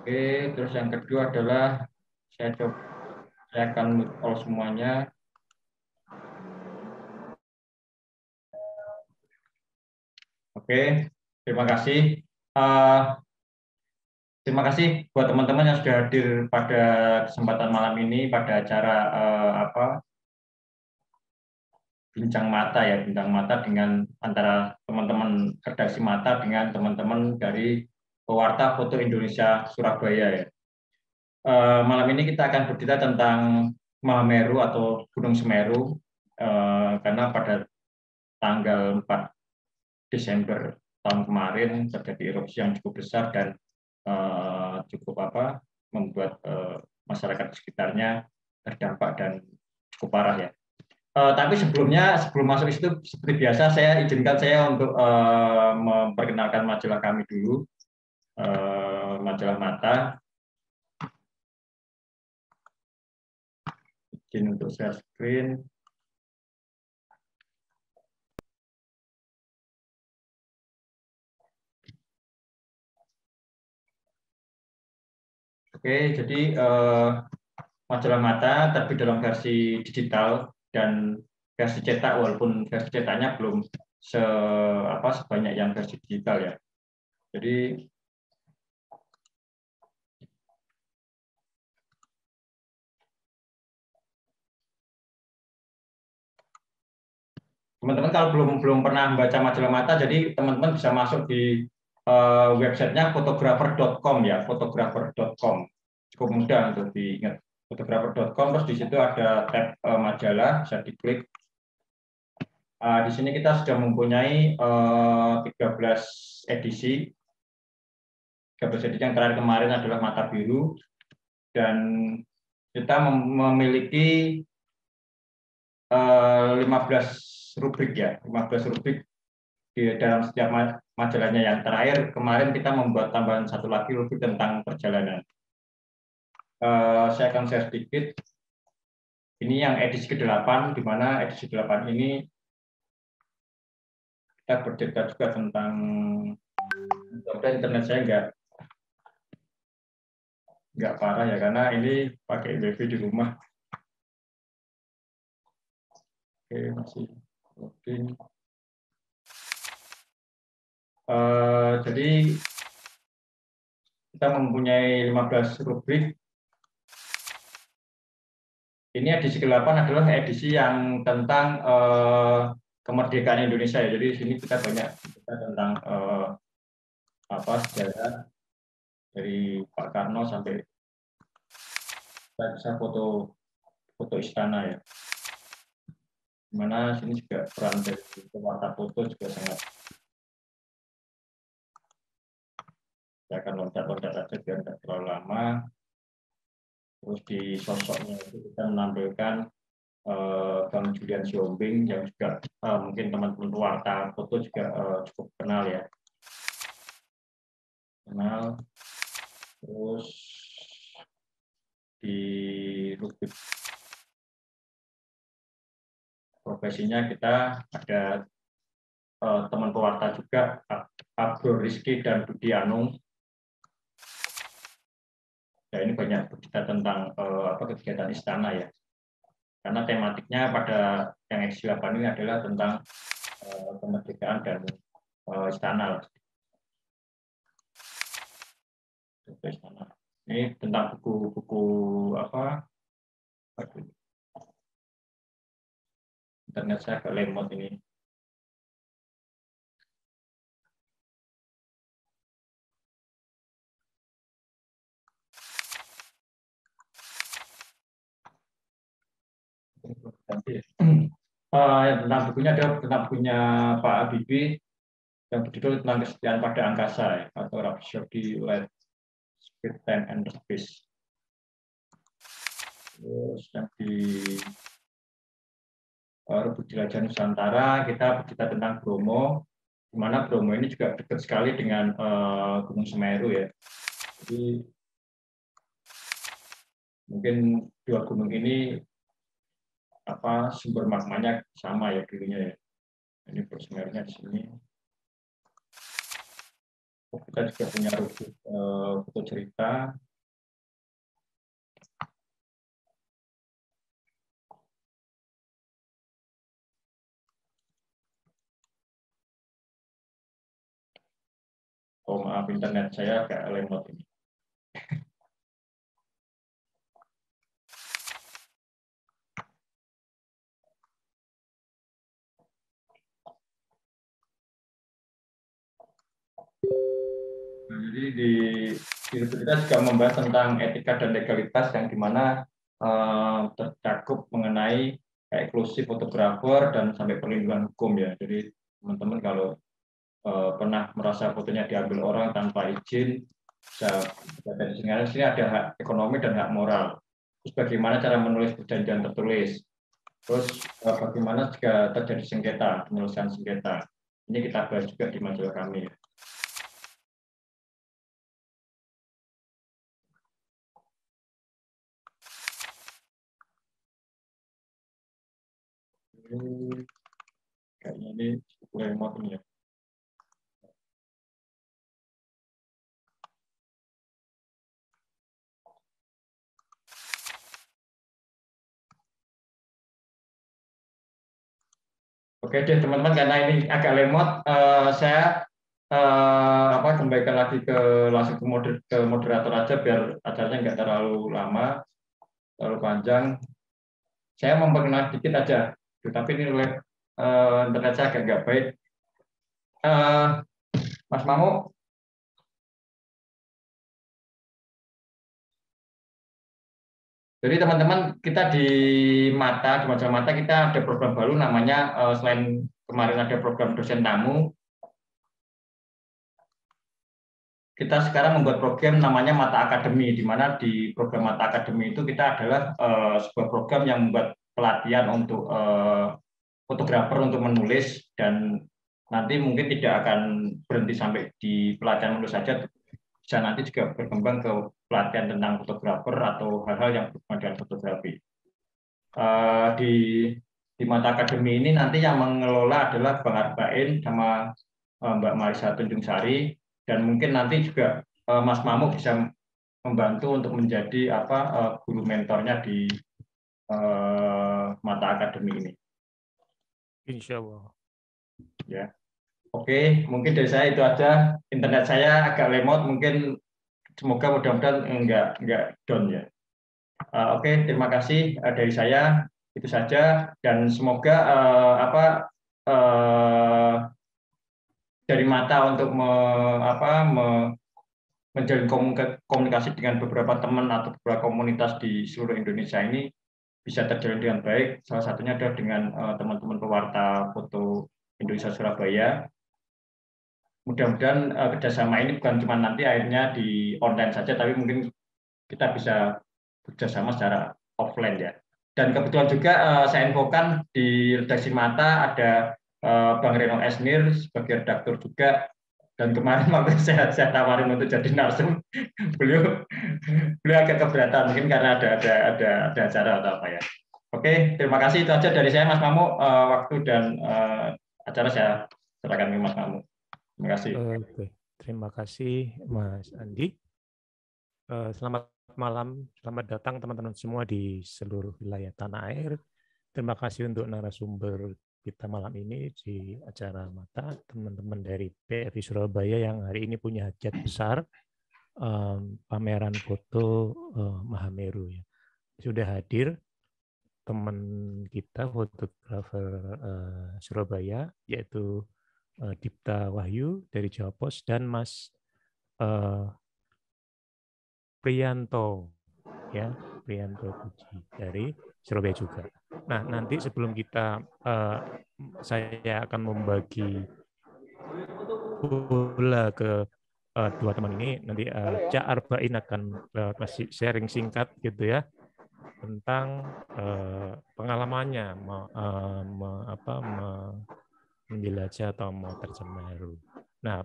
Oke, terus yang kedua adalah saya akan mute all semuanya. Oke, terima kasih. Eh, Terima kasih buat teman-teman yang sudah hadir pada kesempatan malam ini pada acara bincang mata ya, bincang mata dengan antara teman-teman redaksi mata dengan teman-teman dari Pewarta Foto Indonesia Surabaya ya. Malam ini kita akan bercerita tentang Mahameru atau Gunung Semeru karena pada tanggal 4 Desember tahun kemarin terjadi erupsi yang cukup besar dan cukup membuat masyarakat di sekitarnya terdampak dan cukup parah ya. Tapi sebelumnya, sebelum masuk itu seperti biasa, izinkan saya untuk memperkenalkan majalah kami dulu, majalah Mata. Izin untuk share screen. Oke, jadi majalah Mata terbit dalam versi digital dan versi cetak, walaupun versi cetaknya belum sebanyak yang versi digital ya. Jadi teman-teman kalau belum pernah membaca majalah Mata, jadi teman-teman bisa masuk di websitenya fotografer.com ya, fotografer.com. Cukup mudah untuk diingat, fotografer.com. Terus di situ ada tab majalah, bisa diklik. Di sini kita sudah mempunyai 13 edisi. 13 edisi yang terakhir kemarin adalah Mata Biru, dan kita memiliki 15 rubrik ya, 15 rubrik di dalam setiap majalahnya. Yang terakhir kemarin kita membuat tambahan satu lagi rubrik tentang perjalanan. Saya akan share sedikit. Ini yang edisi ke-8, di mana edisi 8 ini kita bercerita juga tentang, mudah-mudahan internet saya nggak parah ya, karena ini pakai wifi di rumah. Oke, masih loading. Jadi kita mempunyai 15 rubrik. Ini edisi ke-8 adalah edisi yang tentang kemerdekaan Indonesia ya. Jadi di sini kita banyak tentang sejarah dari Pak Karno sampai bisa foto istana ya. Dimana sini juga peran dari pewarta foto juga sangat. Saya akan loncat-loncat saja biar tidak terlalu lama. Terus di sosoknya itu kita menampilkan Bang Julian Siombing yang juga mungkin teman-teman pewarta foto juga cukup kenal ya. Kenal. Terus di rubrik profesinya kita ada teman pewarta juga, Abdul Rizky dan Budi Anung. Ya, ini banyak bercerita tentang kegiatan istana ya. Karena tematiknya pada yang edisi 8 ini adalah tentang kemerdekaan dan istana. Ini tentang buku-buku internet saya agak lemot ini. Tentang bukunya ada tentang bukunya Pak Habibie yang berjudul tentang kesetiaan pada angkasa ya, atau Rhapsody Light Speed Time and Space. Terus yang di rubrik jelajah Nusantara kita bercerita tentang Bromo, di mana Bromo ini juga dekat sekali dengan Gunung Semeru ya. Jadi mungkin dua gunung ini sumber magmanya sama ya dulunya ya. Ini Semerunya di sini. Kita juga punya rubrik foto cerita. Oh maaf, internet saya agak lemot ini. Nah, jadi di kita juga membahas tentang etika dan legalitas yang dimana tercakup mengenai eksklusif fotografer dan sampai perlindungan hukum ya. Jadi teman-teman kalau pernah merasa fotonya diambil orang tanpa izin, dari sini ada hak ekonomi dan hak moral. Terus bagaimana cara menulis perjanjian tertulis. Terus bagaimana jika terjadi sengketa, penyelesaian sengketa. Ini kita bahas juga di majalah kami. Kayaknya ini cukup remote ini ya. Oke deh teman-teman, karena ini agak lemot, saya kembalikan lagi langsung ke moderator aja biar acaranya nggak terlalu lama, terlalu panjang. Saya memperkenalkan dikit aja, tapi ini internet saya agak nggak baik. Mas Mamu, jadi teman-teman kita di Majalah Mata kita ada program baru namanya selain kemarin ada program dosen tamu, kita sekarang membuat program namanya Mata Akademi, di mana di program Mata Akademi itu kita adalah sebuah program yang membuat pelatihan untuk fotografer untuk menulis, dan nanti mungkin tidak akan berhenti sampai di pelatihan menulis saja, bisa nanti juga berkembang ke pelatihan tentang fotografer atau hal-hal yang berhubungan dengan fotografi. Di Mata Akademi ini nanti yang mengelola adalah Bang Arbain sama Mbak Marisa Tunjung Sari, dan mungkin nanti juga Mas Mamu bisa membantu untuk menjadi guru mentornya di Mata Akademi ini. Insya Allah. Ya, oke, mungkin dari saya itu aja. Internet saya agak lemot, mungkin semoga mudah-mudahan enggak down ya. Oke, terima kasih dari saya, itu saja, dan semoga dari Mata untuk menjalin komunikasi dengan beberapa teman atau beberapa komunitas di seluruh Indonesia ini bisa terjalin dengan baik. Salah satunya adalah dengan teman-teman pewarta foto Indonesia Surabaya. Mudah-mudahan kerjasama ini bukan cuma nanti akhirnya di online saja, tapi mungkin kita bisa kerjasama secara offline ya. Dan kebetulan juga saya infokan di redaksi Mata ada Bang Reno Esnir sebagai redaktur juga, dan kemarin waktu saya tawarin untuk jadi narsum, beliau agak keberatan mungkin karena ada acara atau apa ya. Oke, terima kasih, itu aja dari saya Mas Mamu. Waktu dan acara saya serahkan ke Mas Mamu. Terima kasih. Oke, terima kasih Mas Andi. Selamat malam, selamat datang teman-teman semua di seluruh wilayah tanah air. Terima kasih untuk narasumber kita malam ini di acara Mata, teman-teman dari PFI Surabaya yang hari ini punya hajat besar, pameran foto Mahameru ya. Sudah hadir teman kita fotografer Surabaya, yaitu Dipta Wahyu dari Jawa Pos dan Mas Priyanto ya, Priyanto Puji dari Surabaya juga. Nah, nanti sebelum kita saya akan membagi bola ke dua teman ini, nanti Cak Arbain akan kasih sharing singkat gitu ya tentang pengalamannya menjelajah atau memotret Semeru. Nah,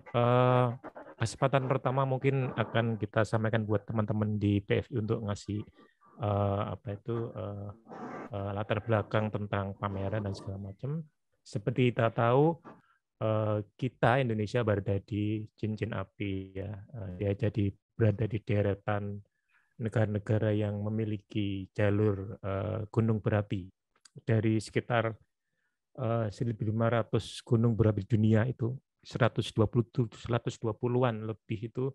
kesempatan pertama mungkin akan kita sampaikan buat teman-teman di PFI untuk ngasih latar belakang tentang pameran dan segala macam. Seperti kita tahu, kita Indonesia berada di cincin api ya. Dia jadi berada di deretan negara-negara yang memiliki jalur gunung berapi. Dari sekitar 1.500 gunung berapi dunia itu 120-an lebih itu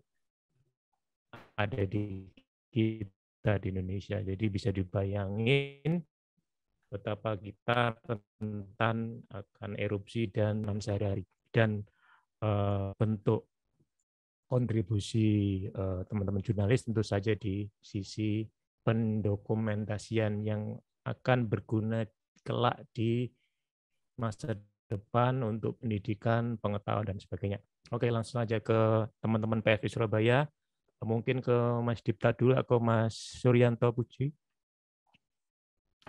ada di kita di Indonesia. Jadi bisa dibayangin betapa kita rentan akan erupsi dan sehari-hari. Dan bentuk kontribusi teman-teman jurnalis tentu saja di sisi pendokumentasian yang akan berguna kelak di masa depan untuk pendidikan, pengetahuan, dan sebagainya. Oke, langsung aja ke teman-teman PFI Surabaya. Mungkin ke Mas Dipta dulu atau Mas Suryanto Puji.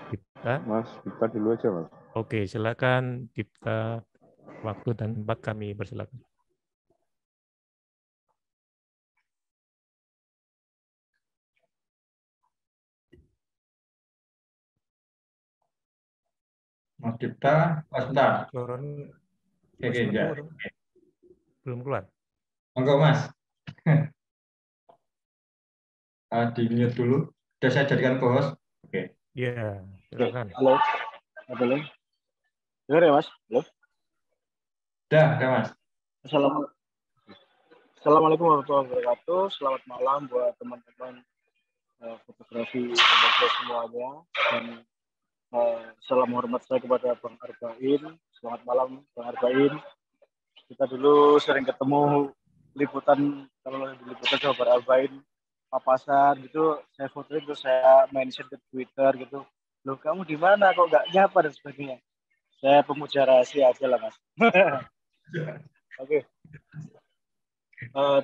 Dipta. Mas Dipta dulu aja, Mas. Oke, silakan Dipta. Waktu dan tempat kami persilakan. Mas Dipta, sebentar. Oke, ya. Belum keluar. Enggak, Mas. Di mute dulu. Sudah saya jadikan co-host. Oke. Iya, silakan. Halo. Halo. Dengar ya, Mas? Halo. Udah, Mas. Assalamualaikum warahmatullahi wabarakatuh. Selamat malam buat teman-teman fotografi Indonesia semuanya. Dan salam hormat saya kepada Bang Arbain. Selamat malam, Bang Arbain. Kita dulu sering ketemu liputan, kalau di liputan sama Bang Arbain, papasan gitu, saya fotoin terus saya mention ke Twitter gitu. Loh, kamu di mana kok nggak nyapa dan sebagainya. Saya pemuja rahasia aja lah, Mas. Oke.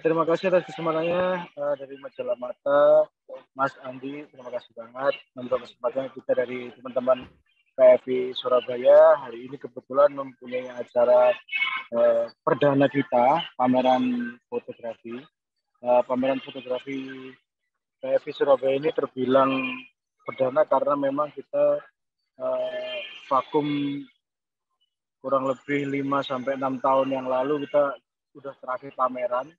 Terima kasih atas kesempatannya dari Majalah Mata, Mas Andi. Terima kasih banget untuk kesempatannya kita dari teman-teman PFI Surabaya. Hari ini kebetulan mempunyai acara perdana kita, pameran fotografi. Pameran fotografi PFI Surabaya ini terbilang perdana karena memang kita vakum kurang lebih 5-6 tahun yang lalu kita sudah terakhir pameran.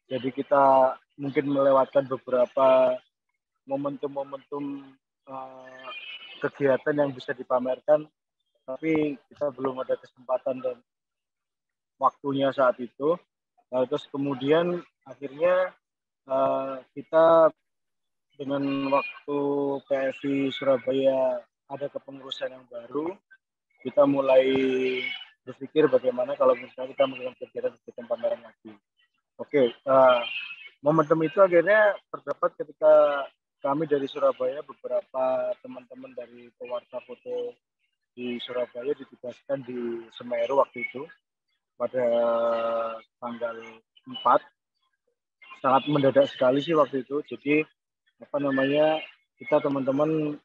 Jadi kita mungkin melewatkan beberapa momentum-momentum kegiatan yang bisa dipamerkan, tapi kita belum ada kesempatan dan waktunya saat itu. Terus kemudian akhirnya kita dengan waktu PFI Surabaya ada kepengurusan yang baru, kita mulai berpikir bagaimana kalau misalnya kita melakukan kegiatan pameran lagi. Oke, momentum itu akhirnya terdapat ketika kami dari Surabaya, beberapa teman-teman dari pewarta foto di Surabaya ditugaskan di Semeru waktu itu pada tanggal 4. Sangat mendadak sekali sih waktu itu. Jadi kita teman-teman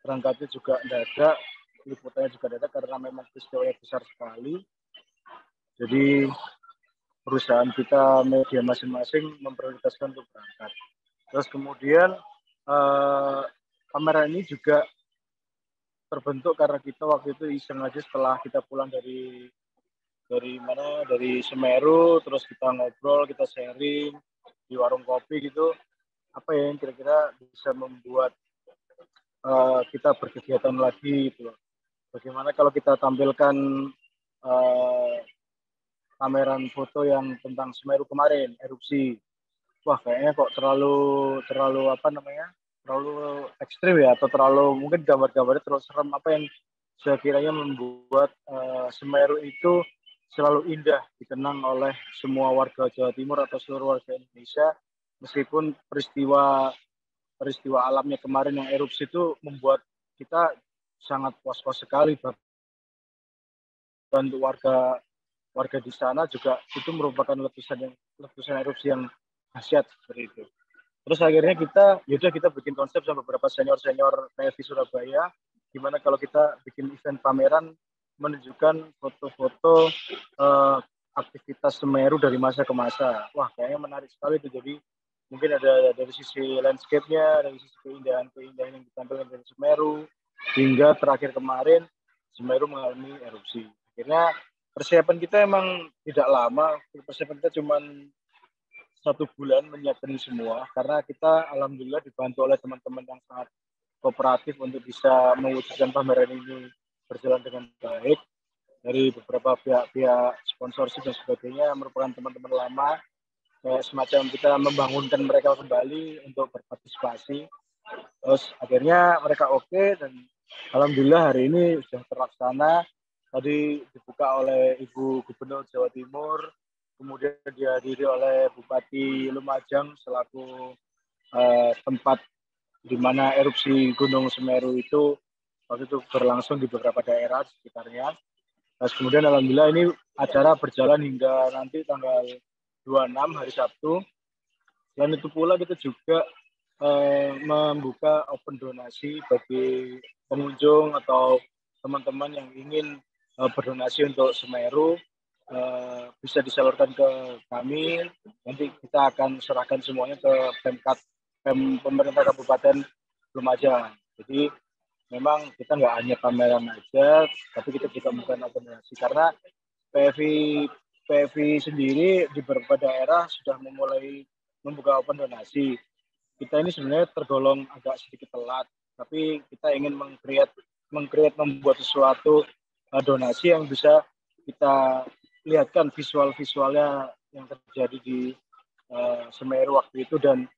berangkatnya juga mendadak, liputannya juga mendadak karena memang peristiwanya besar sekali. Jadi perusahaan kita, media masing-masing memprioritaskan untuk berangkat. Terus kemudian pameran ini juga terbentuk karena kita waktu itu iseng aja setelah kita pulang dari Semeru, terus kita ngobrol, kita sharing di warung kopi gitu, apa ya yang kira-kira bisa membuat kita berkegiatan lagi gitu. Bagaimana kalau kita tampilkan pameran foto yang tentang Semeru kemarin, erupsi. Wah, kayaknya kok terlalu ekstrim ya, atau terlalu mungkin gambar-gambarnya terlalu serem, apa yang sekiranya membuat Semeru itu selalu indah dikenang oleh semua warga Jawa Timur atau seluruh warga Indonesia, meskipun peristiwa alamnya kemarin yang erupsi itu membuat kita sangat was-was sekali. Dan untuk warga di sana juga itu merupakan letusan erupsi yang dahsyat seperti itu. Terus akhirnya kita bikin konsep sama beberapa senior PFI Surabaya, gimana kalau kita bikin event pameran menunjukkan foto-foto aktivitas Semeru dari masa ke masa. Wah, kayaknya menarik sekali itu. Jadi mungkin ada dari sisi landscape-nya, dari sisi keindahan yang ditampilkan dari Semeru, hingga terakhir kemarin Semeru mengalami erupsi. Akhirnya persiapan kita emang tidak lama, persiapan kita cuma 1 bulan menyiapkan ini semua, karena kita alhamdulillah dibantu oleh teman-teman yang sangat kooperatif untuk bisa mewujudkan pameran ini berjalan dengan baik. Dari beberapa pihak-pihak sponsorship dan sebagainya merupakan teman-teman lama, semacam kita membangunkan mereka kembali untuk berpartisipasi. Terus akhirnya mereka oke, dan alhamdulillah hari ini sudah terlaksana. Tadi dibuka oleh Ibu Gubernur Jawa Timur, kemudian dihadiri oleh Bupati Lumajang selaku tempat di mana erupsi Gunung Semeru itu waktu itu berlangsung di beberapa daerah sekitarnya. Terus kemudian alhamdulillah ini acara berjalan hingga nanti tanggal 26 hari Sabtu. Selain itu pula kita juga membuka open donasi bagi pengunjung atau teman-teman yang ingin berdonasi untuk Semeru, bisa disalurkan ke kami. Nanti kita akan serahkan semuanya ke Pemkab pemerintah Kabupaten Lumajang. Jadi memang kita nggak hanya pameran aja, tapi kita juga bukan donasi, karena PFI sendiri di beberapa daerah sudah memulai membuka open donasi. Kita ini sebenarnya tergolong agak sedikit telat, tapi kita ingin membuat sesuatu donasi yang bisa kita lihatkan visualnya yang terjadi di Semeru waktu itu, dan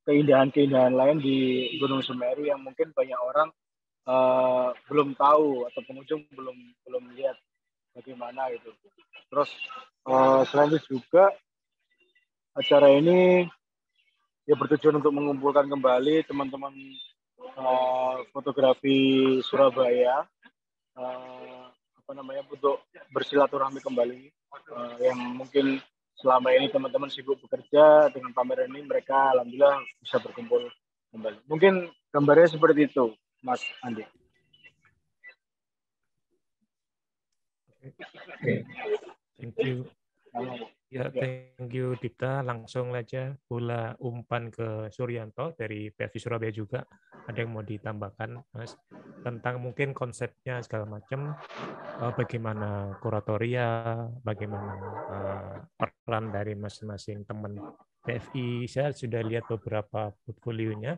keindahan-keindahan lain di Gunung Semeru yang mungkin banyak orang belum tahu atau pengunjung belum lihat bagaimana gitu. Terus selain itu juga acara ini ya bertujuan untuk mengumpulkan kembali teman-teman fotografi Surabaya, untuk bersilaturahmi kembali, yang mungkin selama ini teman-teman sibuk bekerja dengan pameran ini, mereka alhamdulillah bisa berkumpul kembali. Mungkin gambarnya seperti itu, Mas Andi. Thank you. Ya, thank you Dipta. Langsung aja pula umpan ke Suryanto dari PFI Surabaya juga. Ada yang mau ditambahkan, Mas, tentang mungkin konsepnya segala macam, bagaimana kuratoria, bagaimana peran dari masing-masing teman PFI. Saya sudah lihat beberapa portfolionya.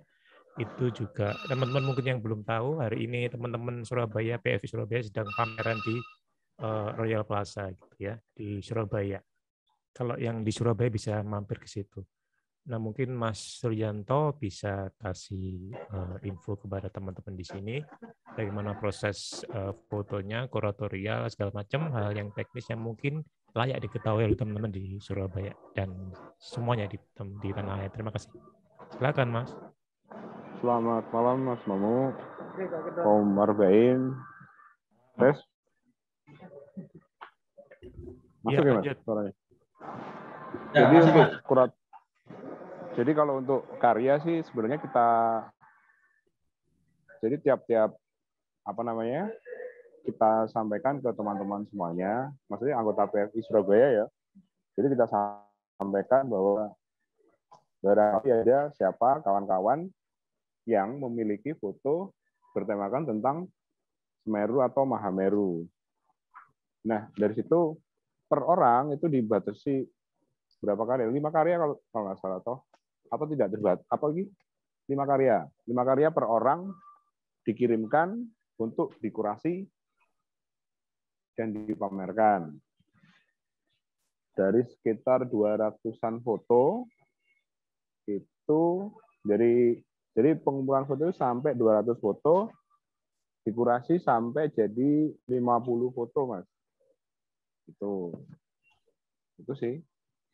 Itu juga teman-teman mungkin yang belum tahu, hari ini teman-teman Surabaya, PFI Surabaya sedang pameran di Royal Plaza gitu ya, di Surabaya. Kalau yang di Surabaya bisa mampir ke situ. Nah, mungkin Mas Suryanto bisa kasih info kepada teman-teman di sini bagaimana proses fotonya, kuratorial, segala macam hal yang teknis yang mungkin layak diketahui oleh teman-teman di Surabaya dan semuanya di tanah air. Terima kasih. Silakan, Mas. Selamat malam, Mas Mamu, Om Marbain. Tes. Masuk ya, Mas, suaranya? Ya, jadi masuk, untuk jadi kalau untuk karya sih sebenarnya jadi tiap-tiap kita sampaikan ke teman-teman semuanya, maksudnya anggota PFI Surabaya ya. Jadi kita sampaikan bahwa barangkali ada siapa kawan-kawan yang memiliki foto bertemakan tentang Semeru atau Mahameru. Nah, dari situ per orang itu dibatasi berapa karya? 5 karya kalau nggak salah atau tidak terbatas. Apa lagi? 5 karya. 5 karya per orang dikirimkan untuk dikurasi dan dipamerkan. Dari sekitar 200-an foto itu jadi pengumpulan foto itu sampai 200 foto dikurasi sampai jadi 50 foto, Mas. Itu sih.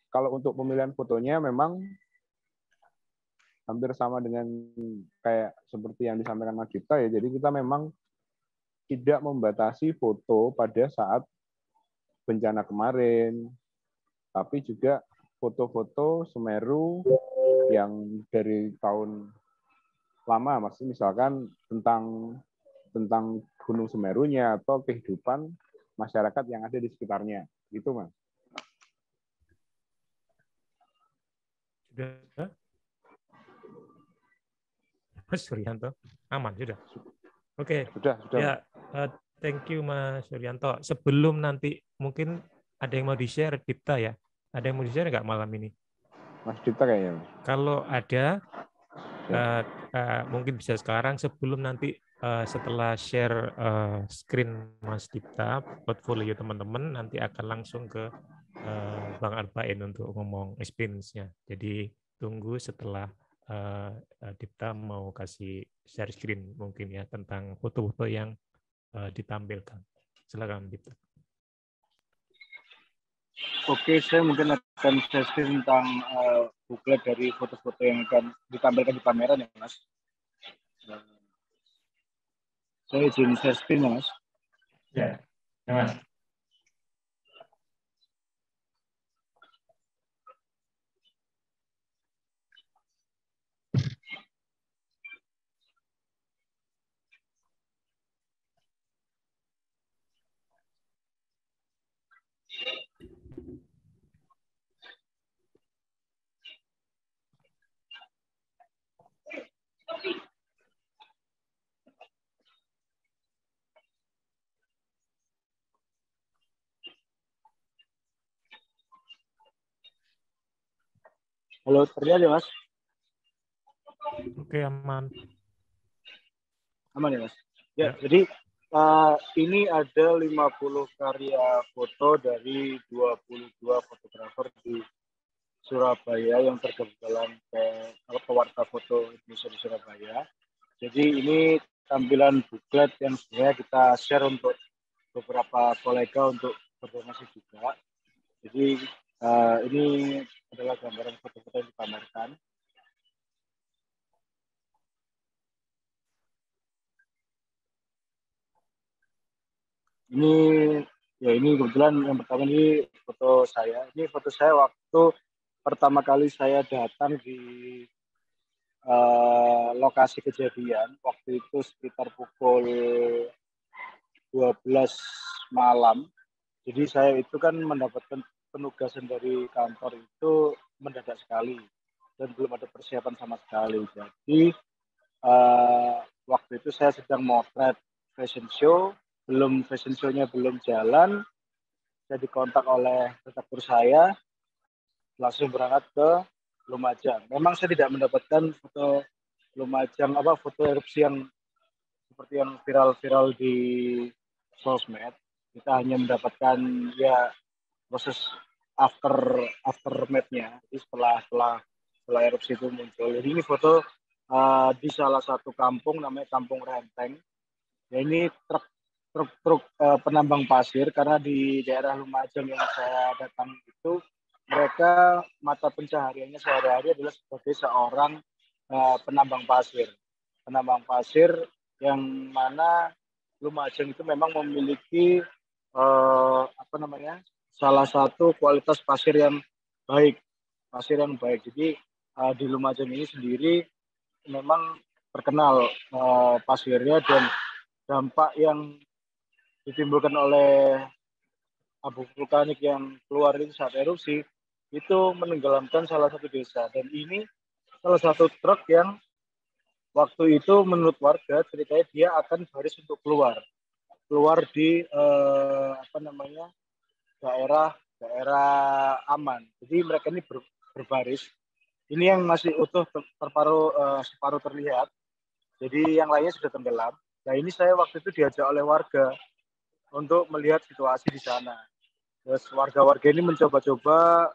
Kalau untuk pemilihan fotonya memang hampir sama dengan kayak seperti yang disampaikan Mas Dipta ya. Jadi kita memang tidak membatasi foto pada saat bencana kemarin, tapi juga foto-foto Semeru yang dari tahun lama, Mas. Misalkan tentang Gunung Semerunya atau kehidupan masyarakat yang ada di sekitarnya. Gitu, Mas. Sudah? Mas Suryanto? Aman, sudah? Oke. Sudah. Ya, Thank you Mas Suryanto. Sebelum nanti mungkin ada yang mau di-share Dipta ya. Ada yang mau di-share nggak malam ini? Mas Dipta kayaknya. Kalau ada, mungkin bisa sekarang sebelum nanti setelah share screen Mas Dipta, portfolio teman-teman nanti akan langsung ke Bang Arbain untuk ngomong experience-nya. Jadi tunggu setelah Dipta mau kasih share screen mungkin ya tentang foto-foto yang ditampilkan. Silakan Dipta. Oke, saya mungkin akan share screen tentang booklet dari foto-foto yang akan ditampilkan di pameran ya, Mas. Saya izin share screen, Mas. Ya, Mas. Halo, terlihat ya, Mas? Oke, aman. Aman ya, Mas? Ya. Jadi ini ada 50 karya foto dari 22 fotografer di Surabaya yang tergabung dalam pewarta foto Indonesia di Surabaya. Jadi ini tampilan booklet yang sebenarnya kita share untuk beberapa kolega untuk berdonasi juga. Jadi ini adalah gambaran foto-foto yang dipamerkan. Ini kebetulan yang pertama ini foto saya. Ini foto saya waktu pertama kali saya datang di lokasi kejadian. Waktu itu sekitar pukul 12 malam. Jadi saya itu kan mendapatkan penugasan dari kantor itu mendadak sekali dan belum ada persiapan sama sekali. Jadi waktu itu saya sedang motret fashion show. Fashion show-nya belum jalan, saya dikontak oleh redaktur saya, langsung berangkat ke Lumajang. Memang saya tidak mendapatkan foto Lumajang, foto erupsi yang seperti yang viral-viral di sosmed. Kita hanya mendapatkan ya proses aftermath-nya, jadi setelah erupsi itu muncul. Jadi ini foto di salah satu kampung namanya Kampung Renteng. Ya ini truk penambang pasir, karena di daerah Lumajang yang saya datang itu mereka mata pencahariannya sehari-hari adalah sebagai seorang penambang pasir yang mana Lumajang itu memang memiliki salah satu kualitas pasir yang baik. Jadi di Lumajang ini sendiri memang terkenal pasirnya, dan dampak yang ditimbulkan oleh abu vulkanik yang keluar itu saat erupsi itu menenggelamkan salah satu desa. Dan ini salah satu truk yang waktu itu menurut warga ceritanya dia akan baris untuk keluar di daerah aman. Jadi mereka ini berbaris. Ini yang masih utuh separuh terlihat. Jadi yang lainnya sudah tenggelam. Nah ini saya waktu itu diajak oleh warga untuk melihat situasi di sana. Terus warga-warga ini mencoba-coba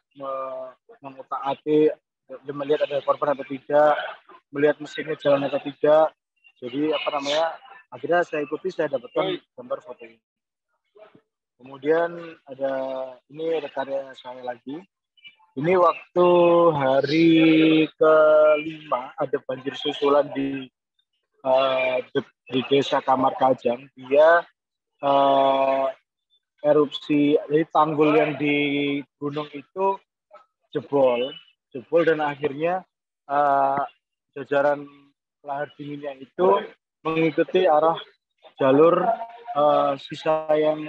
mengutak-atik, melihat ada korban atau tidak, melihat mesinnya jalan atau tidak. Jadi akhirnya saya ikuti, saya dapatkan gambar foto ini. Kemudian ada karya saya lagi. Ini waktu hari ke-5 ada banjir susulan di desa Kamar Kajang. Dia erupsi, jadi tanggul yang di gunung itu jebol dan akhirnya jajaran lahar dinginnya itu mengikuti arah jalur sisa yang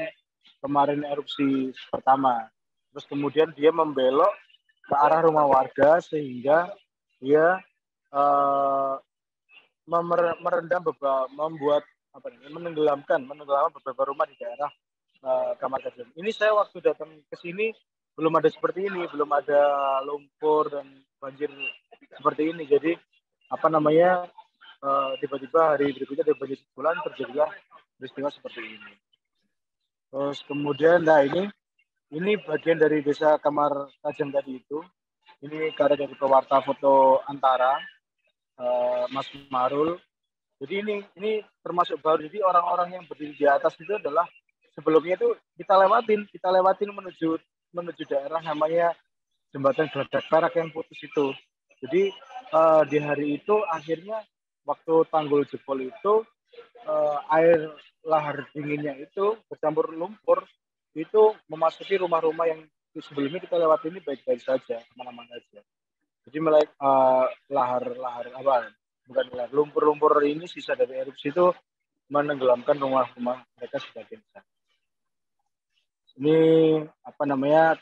kemarin erupsi pertama. Terus kemudian dia membelok ke arah rumah warga sehingga dia merendam membuat menenggelamkan beberapa rumah di daerah Kamar Kajang. Ini saya waktu datang ke sini belum ada seperti ini, belum ada lumpur dan banjir seperti ini. Jadi tiba-tiba hari berikutnya ada banjir sebulan, terjadilah peristiwa seperti ini. Terus kemudian, ini bagian dari desa Kamar Kajang tadi itu. Ini karya dari pewarta foto Antara, Mas Marul. Jadi ini termasuk baru. Jadi orang-orang yang berdiri di atas itu adalah sebelumnya itu kita lewatin menuju daerah namanya Jembatan Geladak Perak yang putus itu. Jadi di hari itu akhirnya waktu tanggul jebol itu air lahar dinginnya itu bercampur lumpur itu memasuki rumah-rumah yang sebelumnya kita lewati ini baik-baik saja, aman-aman saja. Jadi mulai lumpur-lumpur ini sisa dari erupsi itu menenggelamkan rumah-rumah mereka sebagian besar. Ini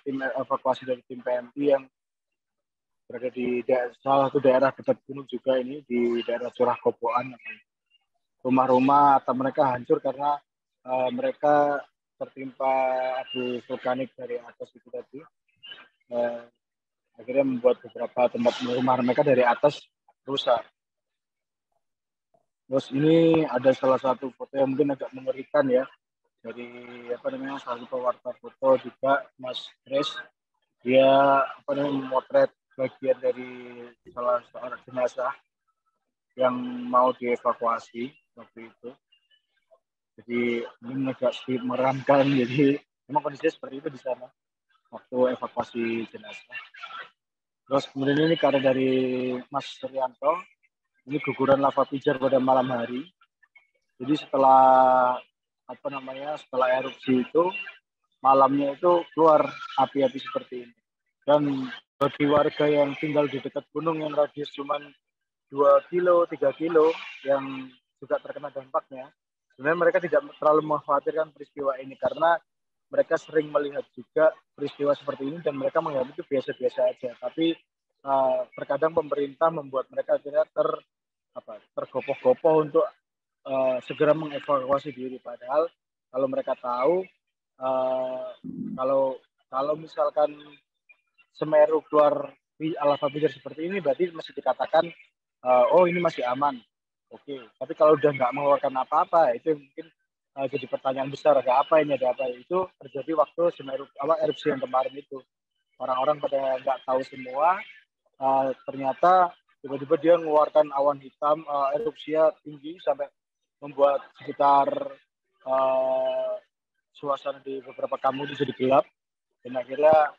tim evakuasi dari tim PMI yang berada di salah satu daerah dekat gunung juga ini di daerah Curah Koboan. Rumah-rumah atau mereka hancur karena mereka tertimpa abu vulkanik dari atas itu tadi. Akhirnya membuat beberapa tempat rumah mereka dari atas rusak. Terus ini ada salah satu foto yang mungkin agak mengerikan ya dari salah satu pewarta foto juga Mas Chris. Dia memotret bagian dari salah seorang jenazah yang mau dievakuasi waktu itu. Jadi ini agak sedikit meramkan. Jadi memang kondisinya seperti itu di sana waktu evakuasi jenazah. Terus kemudian ini karya dari Mas Suryanto. Ini guguran lava pijar pada malam hari. Jadi setelah setelah erupsi itu malamnya itu keluar api-api seperti ini. Dan bagi warga yang tinggal di dekat gunung yang radius cuma 2 kilo, 3 kilo yang juga terkena dampaknya, sebenarnya mereka tidak terlalu mengkhawatirkan peristiwa ini karena mereka sering melihat juga peristiwa seperti ini dan mereka menganggap itu biasa-biasa aja. Tapi terkadang pemerintah membuat mereka akhirnya tergopoh-gopoh untuk segera mengevakuasi diri. Padahal kalau mereka tahu kalau misalkan Semeru keluar lava pijar seperti ini, berarti masih dikatakan ini masih aman. Oke. Tapi kalau udah nggak mengeluarkan apa-apa, itu mungkin jadi pertanyaan besar, ada apa. Itu terjadi waktu Semeru erupsi yang kemarin itu. Orang-orang pada nggak tahu semua, ternyata tiba-tiba dia mengeluarkan awan hitam, erupsinya tinggi sampai membuat sekitar suasana di beberapa kampung itu jadi gelap. Dan akhirnya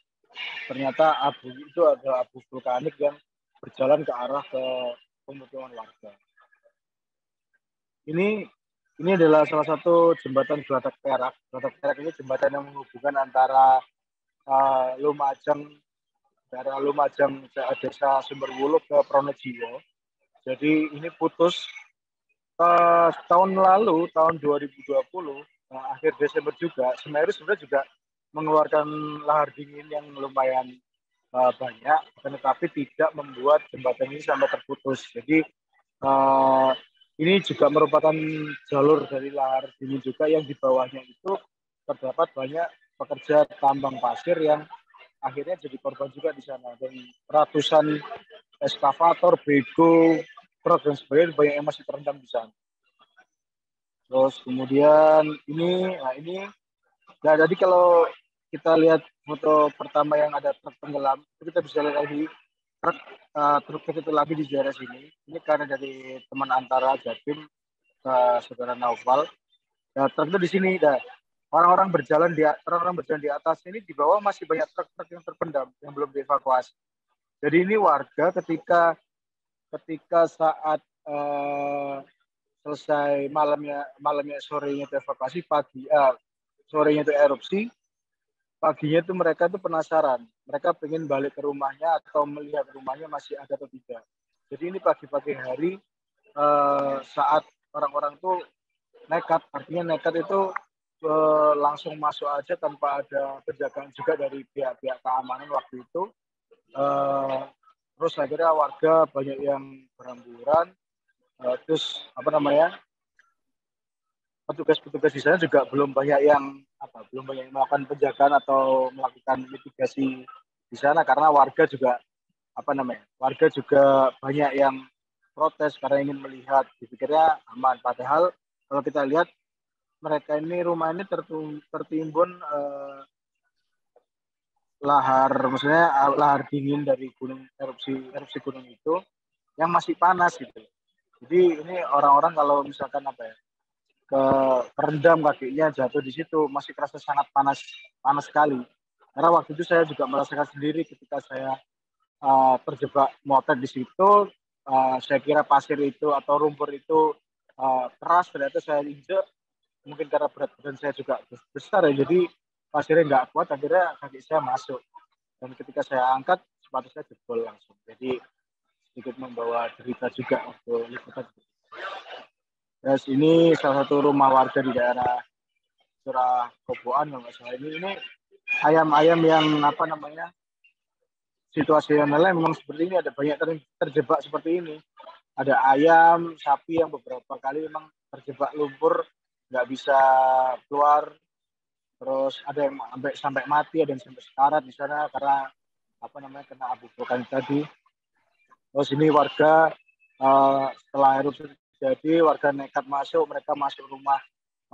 ternyata abu itu adalah abu vulkanik yang berjalan ke arah ke pemukiman warga. Ini adalah salah satu jembatan Geladak Perak. Geladak Perak ini jembatan yang menghubungkan antara daerah Lumajang, desa Sumberwuluh ke Pronojiwo. Jadi ini putus tahun lalu, tahun 2020, akhir Desember juga, Semeru sebenarnya juga mengeluarkan lahar dingin yang lumayan banyak, tetapi tidak membuat jembatan ini sampai terputus. Jadi ini juga merupakan jalur dari lahar dingin juga yang di bawahnya itu terdapat banyak pekerja tambang pasir yang akhirnya jadi korban juga di sana. Dan ratusan eskavator, bego, truk dan sebagainya banyak yang masih terendam di sana. Terus kemudian ini jadi kalau kita lihat foto pertama yang ada truk tenggelam, itu kita bisa lihat lagi truk itu lagi di daerah sini. Ini karena dari teman Antara Jatim, saudara Naufal. Nah, truk itu di sini. Orang-orang berjalan di atas ini, di bawah masih banyak truk-truk yang terpendam yang belum dievakuasi. Jadi ini warga ketika saat selesai malamnya sorenya itu evakuasi, sorenya itu erupsi, paginya itu mereka tuh penasaran, mereka pengen balik ke rumahnya atau melihat rumahnya masih ada atau tidak. Jadi ini pagi-pagi hari saat orang-orang tuh nekat, artinya nekat itu langsung masuk aja tanpa ada penjagaan juga dari pihak-pihak keamanan waktu itu. Terus akhirnya warga banyak yang berhamburan, terus petugas-petugas di sana juga belum banyak yang melakukan penjagaan atau melakukan mitigasi di sana, karena warga juga banyak yang protes karena ingin melihat, dipikirnya aman. Padahal kalau kita lihat mereka ini, rumah ini tertimbun lahar dingin dari erupsi gunung itu yang masih panas gitu. Jadi ini orang-orang kalau misalkan kerendam kakinya, jatuh di situ, masih terasa sangat panas sekali. Karena waktu itu saya juga merasakan sendiri ketika saya terjebak motor di situ. Saya kira pasir itu atau lumpur itu keras, ternyata saya injek. Mungkin karena berat badan saya juga besar ya, jadi pasirnya nggak kuat, akhirnya kaki saya masuk. Dan ketika saya angkat, sepatu saya jebol langsung. Jadi sedikit membawa derita juga untuk liputan. Terus ini salah satu rumah warga di daerah Curah Koboan kalau nggak salah. Ini ayam-ayam yang situasionalnya memang seperti ini, ada banyak terjebak seperti ini. Ada ayam, sapi yang beberapa kali memang terjebak lumpur, nggak bisa keluar. Terus ada yang sampai mati, ada yang sampai sekarat di sana karena kena abu vulkanik tadi. Terus ini warga setelah erupsi terjadi, warga nekat masuk, mereka masuk rumah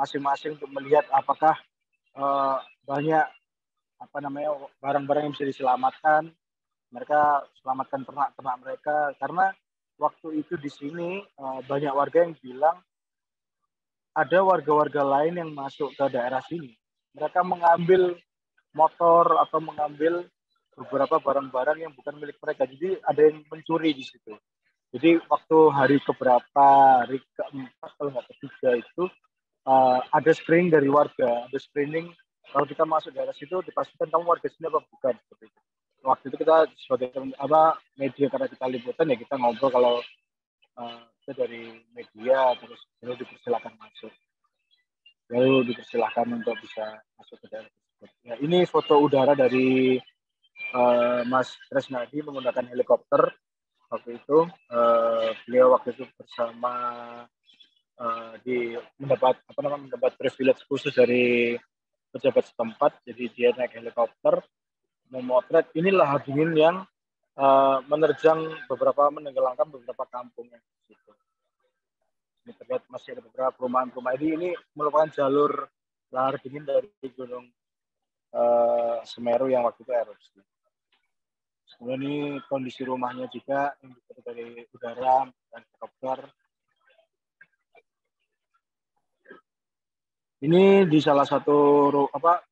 masing-masing untuk melihat apakah banyak barang-barang yang bisa diselamatkan. Mereka selamatkan ternak-ternak mereka, karena waktu itu di sini banyak warga yang bilang ada warga-warga lain yang masuk ke daerah sini. Mereka mengambil motor atau mengambil beberapa barang-barang yang bukan milik mereka. Jadi ada yang mencuri di situ. Jadi waktu hari keempat kalau nggak ketiga itu ada screening dari warga, ada screening kalau kita masuk daerah situ dipastikan kamu warga sini apa bukan. Seperti itu. Waktu itu kita sebagai media, karena kita liputan ya, kita ngobrol kalau kita dari media, terus baru dipersilakan masuk, baru dipersilakan untuk bisa masuk ke daerah tersebut. Ya, ini foto udara dari Mas Tresnadi menggunakan helikopter waktu itu. Beliau waktu itu bersama mendapat privilege khusus dari pejabat setempat, jadi dia naik helikopter memotret ini lahar dingin yang menenggelamkan beberapa kampung yang di situ. Ini terlihat masih ada beberapa perumahan-perumahan. Ini merupakan jalur lahar dingin dari Gunung Semeru yang waktu itu erupsi. Kemudian ini kondisi rumahnya juga yang dilihat dari udara dan helikopter. Ini di salah satu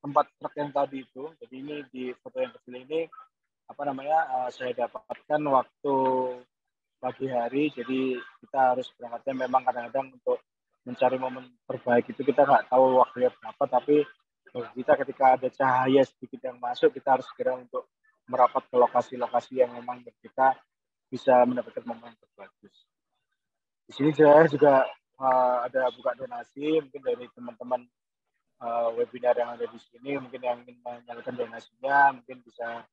tempat truk yang tadi itu. Jadi ini di foto yang kecil ini saya dapatkan waktu pagi hari. Jadi kita harus berangkatnya memang kadang-kadang untuk mencari momen terbaik itu kita nggak tahu waktunya berapa, tapi kita ketika ada cahaya sedikit yang masuk, kita harus segera untuk merapat ke lokasi-lokasi yang memang kita bisa mendapatkan momen terbagus. Di sini saya juga ada buka donasi, mungkin dari teman-teman webinar yang ada di sini, mungkin yang ingin menyalurkan donasinya, mungkin bisa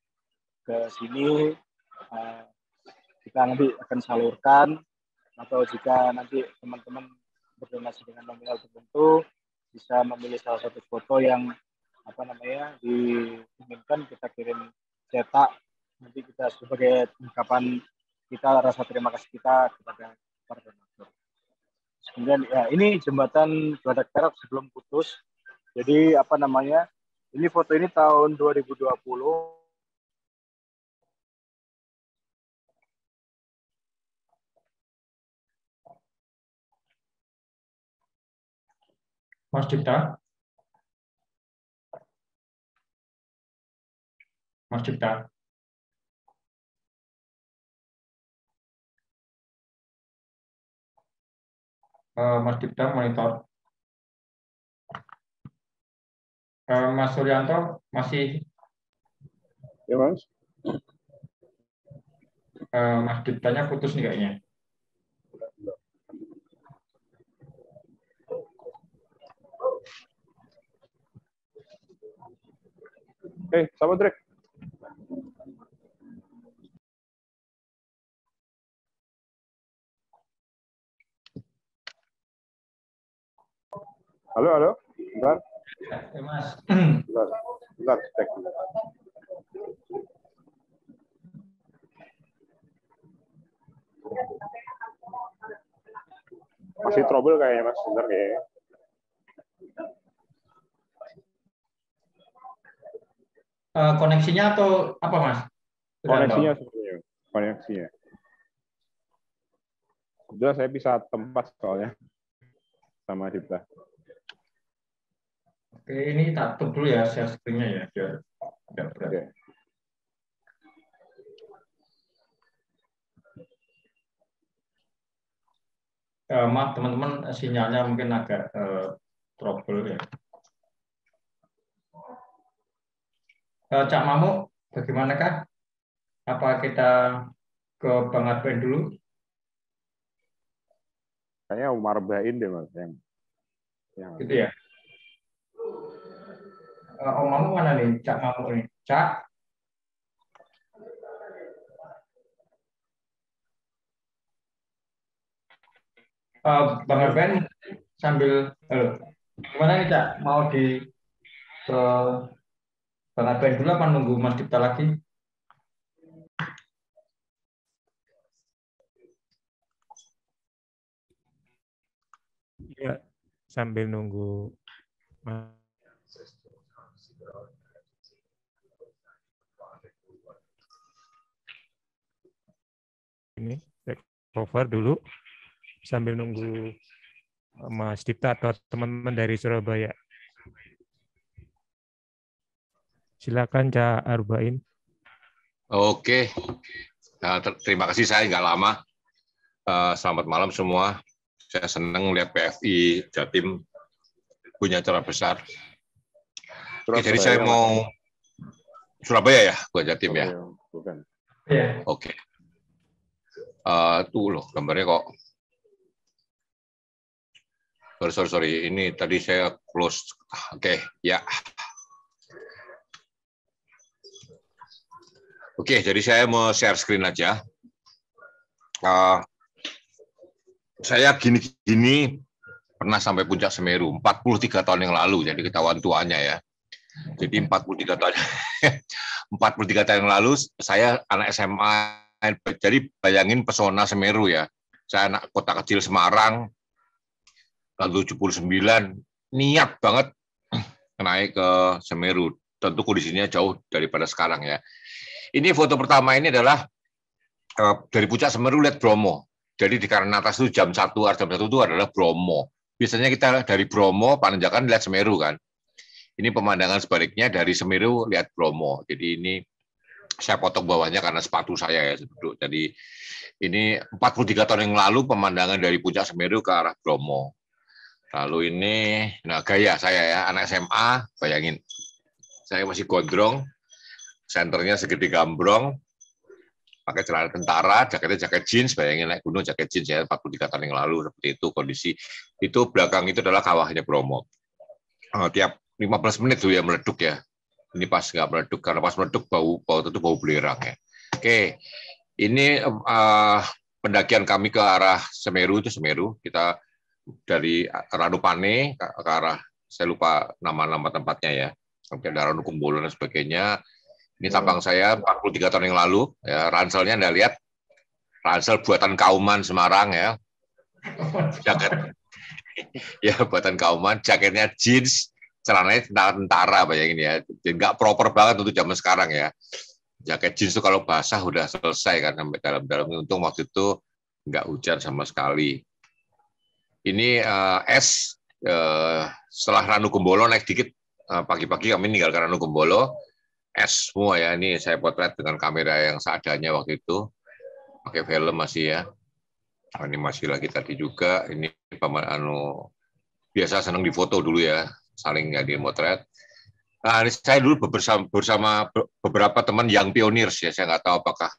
ke sini, kita nanti akan salurkan, atau jika nanti teman-teman berdonasi dengan nominal tertentu, bisa memilih salah satu foto yang diinginkan, kita kirim cetak, nanti kita sebagai ungkapan kita rasa terima kasih kita kepada para donatur. Kemudian ya, ini jembatan Badak Perak sebelum putus. Jadi ini foto ini tahun 2020. Mas Cipta. Mas Cipta. Mas Cipta monitor. Mas Suryanto masih? Ya, Mas. Mas Ciptanya putus nih kayaknya. Sahabat Drek. Halo, halo. Bentar, Ya, Mas. bentar, cek. Masih trouble kayaknya, Mas. Bentar kayaknya. Koneksinya atau apa, Mas? Koneksinya sebenarnya. Koneksinya. Udah, saya bisa tempat soalnya. Sama Dipta. Oke, ini tak tutup dulu ya share screen-nya ya, biar tidak berat. Oke. Maaf teman-teman, sinyalnya mungkin agak trouble ya. Cak Mamu, bagaimanakah? Apa kita ke Bang Arben dulu? Kayaknya Umar Bain deh, Mas. Yang Gitu ya. Om Mamu mana nih? Cak Mamu nih. Cak. Bang Arben sambil gimana nih Cak? Mau di ke Bang Arben dulu apa nunggu Mas Dipta lagi? Ya, sambil nunggu ini take over dulu sambil nunggu Mas Dipta atau teman-teman dari Surabaya. Silakan Cak Arbain. Oke, nah, terima kasih, saya nggak lama. Selamat malam semua. Saya senang lihat PFI Jatim punya acara besar. Oke, jadi saya mau Surabaya ya, buat Jatim ya. Bukan. Oke. Tuh loh, gambarnya kok. Sorry. Ini tadi saya close. Oke, ya. Oke, jadi saya mau share screen aja. Saya gini-gini pernah sampai puncak Semeru 43 tahun yang lalu, jadi ketahuan tuanya ya. Jadi 43 tahun yang lalu saya anak SMA, jadi bayangin pesona Semeru ya. Saya anak kota kecil Semarang, tahun 79, niat banget naik ke Semeru. Tentu kondisinya jauh daripada sekarang ya. Ini foto pertama ini adalah dari puncak Semeru lihat Bromo. Jadi di karena atas itu jam 1 itu adalah Bromo. Biasanya kita dari Bromo, Pananjakan lihat Semeru kan. Ini pemandangan sebaliknya dari Semeru lihat Bromo. Jadi ini saya potong bawahnya karena sepatu saya ya. Jadi ini 43 tahun yang lalu pemandangan dari puncak Semeru ke arah Bromo. Lalu ini, nah gaya saya ya, anak SMA, bayangin. Saya masih gondrong, senternya segede gambrong, pakai celana tentara, jaketnya jaket jeans, bayangin naik gunung jaket jeans ya, 43 tahun yang lalu, seperti itu kondisi. Itu belakang itu adalah kawahnya Bromo. Tiap 15 menit tuh ya meleduk ya. Ini pas nggak meleduk, karena pas meleduk bau itu bau belerang ya. Oke, ini pendakian kami ke arah Semeru, itu Semeru. Kita dari Ranupane ke arah, saya lupa nama-nama tempatnya ya, sampai ada Ranukumbolo dan sebagainya. Ini tampang saya 43 tahun yang lalu, ya, ranselnya Anda lihat, ransel buatan Kauman Semarang ya, jaket, ya buatan Kauman, jaketnya jeans, celananya tentara bayangin ya, jadi nggak proper banget untuk zaman sekarang ya. Jaket jeans itu kalau basah udah selesai kan sampai dalam-dalamnya. Untung waktu itu nggak hujan sama sekali. Ini es setelah Ranukumbolo naik dikit, pagi-pagi kami tinggal ke Ranukumbolo, es semua ya. Ini saya potret dengan kamera yang seadanya waktu itu, pakai film masih ya. Ini masih lagi tadi juga. Ini biasa senang difoto dulu ya, saling jadi motret. Nah, saya dulu bersama beberapa teman yang pioneers ya. Saya nggak tahu apakah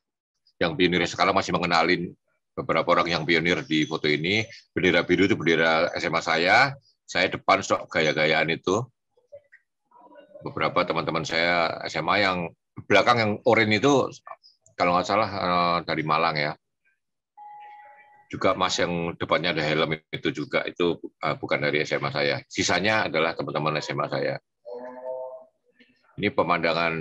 yang pionir sekarang masih mengenalin beberapa orang yang pionir di foto ini. Bendera biru itu bendera SMA saya depan sok gaya-gayaan itu. Beberapa teman-teman saya SMA yang belakang yang oranye itu kalau nggak salah dari Malang ya. juga Mas yang depannya ada helm itu juga itu bukan dari SMA saya. Sisanya adalah teman-teman SMA saya. Ini pemandangan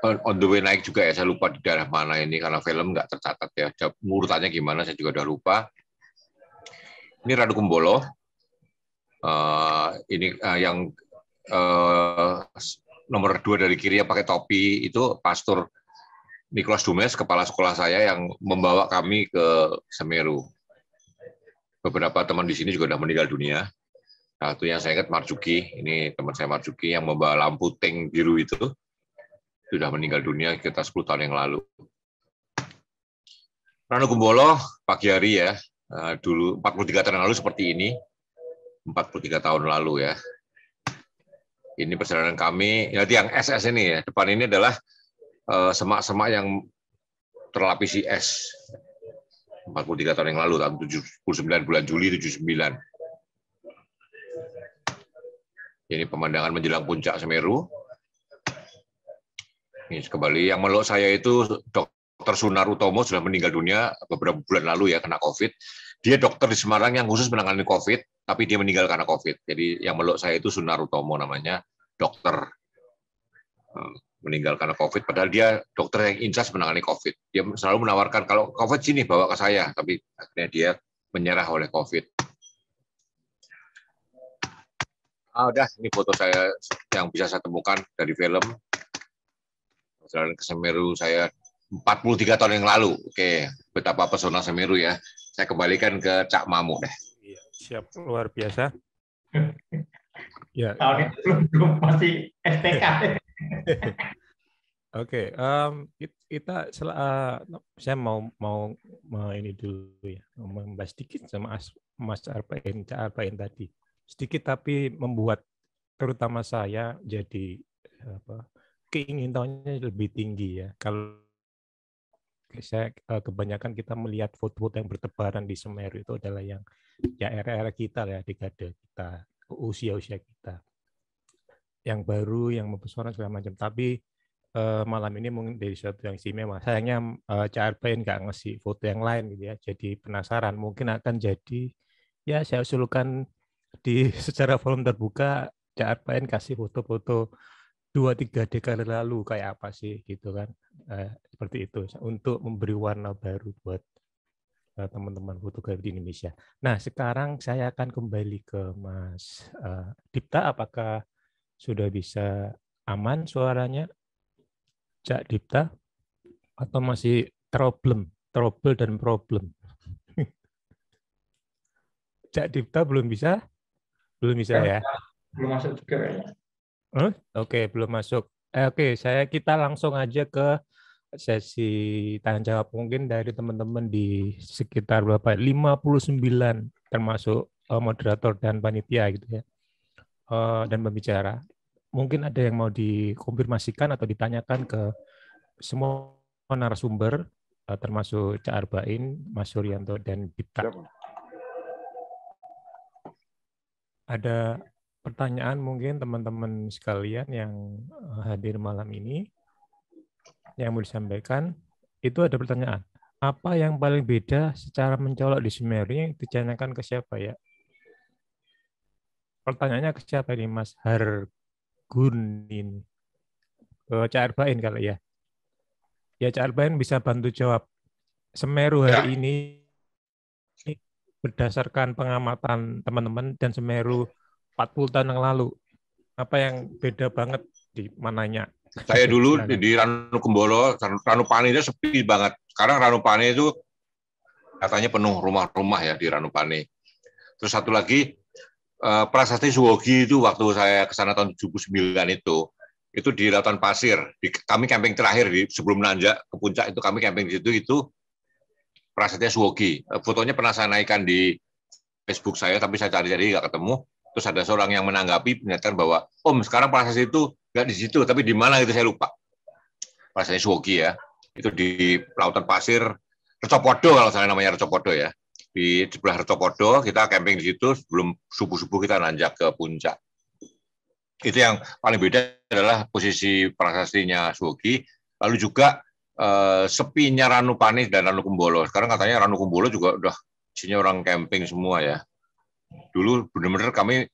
on the way naik juga ya. Saya lupa di daerah mana ini karena film nggak tercatat ya. Urutannya gimana saya juga udah lupa. Ini Ranukumbolo. Ini yang nomor 2 dari kiri yang pakai topi itu Pastor Nicholas Dumes, kepala sekolah saya yang membawa kami ke Semeru. Beberapa teman di sini juga sudah meninggal dunia. Satu yang saya ingat Marjuki, ini teman saya Marjuki yang membawa lampu tank biru itu, sudah meninggal dunia sekitar 10 tahun yang lalu. Ranukumbolo pagi hari ya, dulu 43 tahun lalu seperti ini, 43 tahun lalu ya. Ini perjalanan kami, ya yang SS ini ya, depan ini adalah semak-semak yang terlapisi es 43 tahun yang lalu, tahun 79 bulan Juli 79. Ini pemandangan menjelang puncak Semeru. Ini kembali yang meluk saya itu Dr. Sunar Utomo sudah meninggal dunia beberapa bulan lalu ya kena COVID. Dia dokter di Semarang yang khusus menangani COVID, tapi dia meninggal karena COVID. Jadi yang meluk saya itu Sunar Utomo namanya, dokter meninggal karena COVID, padahal dia dokter yang incas menangani COVID. Dia selalu menawarkan, kalau COVID sini bawa ke saya, tapi akhirnya dia menyerah oleh COVID. Udah, ini foto saya yang bisa saya temukan dari film. Perjalanan ke Semeru saya 43 tahun yang lalu. Oke, betapa pesona Semeru ya. Saya kembalikan ke Cak Mamu deh. Siap, luar biasa. Ya. Tahun itu belum masih STK. Oke, kita saya mau ini dulu ya, membahas sedikit sama Mas Arpain tadi. Sedikit tapi membuat terutama saya jadi keinginannya lebih tinggi ya. Kalau saya kebanyakan kita melihat foto-foto yang bertebaran di Semeru itu adalah yang ya era-era kita ya, dekade kita, usia-usia kita. Yang baru, yang mempesona segala macam. Tapi malam ini mungkin dari suatu yang istimewa. Sayangnya Cak Arpain nggak ngasih foto yang lain gitu ya. Jadi penasaran. Mungkin akan jadi ya saya usulkan secara forum terbuka Cak Arpain kasih foto-foto 2-3 dekade lalu kayak apa sih gitu kan. Seperti itu untuk memberi warna baru buat teman-teman fotografi di Indonesia. Nah, sekarang saya akan kembali ke Mas Dipta. Apakah sudah bisa aman suaranya, Cak Dipta? Atau masih trouble dan problem? Cak Dipta belum bisa? Belum bisa ya? Belum masuk juga kayaknya. Oke, belum masuk. Oke, kita langsung aja ke sesi tanya jawab mungkin dari teman-teman di sekitar berapa 59 termasuk moderator dan panitia gitu ya. Dan pembicara. Mungkin ada yang mau dikonfirmasikan atau ditanyakan ke semua narasumber termasuk Cak Arpain, Mas Suryanto dan Dipta. Ada pertanyaan mungkin teman-teman sekalian yang hadir malam ini yang mau disampaikan. Itu ada pertanyaan. Apa yang paling beda secara mencolok di Semeru yang ditanyakan ke siapa ya? Pertanyaannya ke siapa ini, Mas Hargunin? Ke Cak Arpain kali ya? Ya, Cak Arpain bisa bantu jawab. Semeru hari ini berdasarkan pengamatan teman-teman dan Semeru 40 tahun yang lalu, apa yang beda banget di mananya? Saya dulu di Ranukumbolo, Ranupane itu sepi banget. Sekarang Ranupane itu katanya penuh rumah-rumah ya di Ranupane. Terus satu lagi, Prasasti Suwogi itu waktu saya ke sana tahun 79 itu di Lautan Pasir. Kami camping terakhir sebelum nanjak ke puncak itu kami camping di situ itu Prasasti Suwogi. Fotonya pernah saya naikkan di Facebook saya, tapi saya cari-cari nggak ketemu. Terus ada seorang yang menanggapi menyatakan bahwa Om sekarang Prasasti itu nggak di situ, tapi di mana itu saya lupa. Prasasti Suwogi ya, itu di Lautan Pasir Recopodo kalau saya namanya Recopodo ya. Di sebelah Recopodo, kita camping di situ, sebelum subuh-subuh kita nanjak ke puncak. Itu yang paling beda adalah posisi prasastinya Suwogi, lalu juga sepinya Ranupane dan Ranukumbolo. Sekarang katanya Ranukumbolo juga udah isinya orang camping semua ya. Dulu benar-benar kami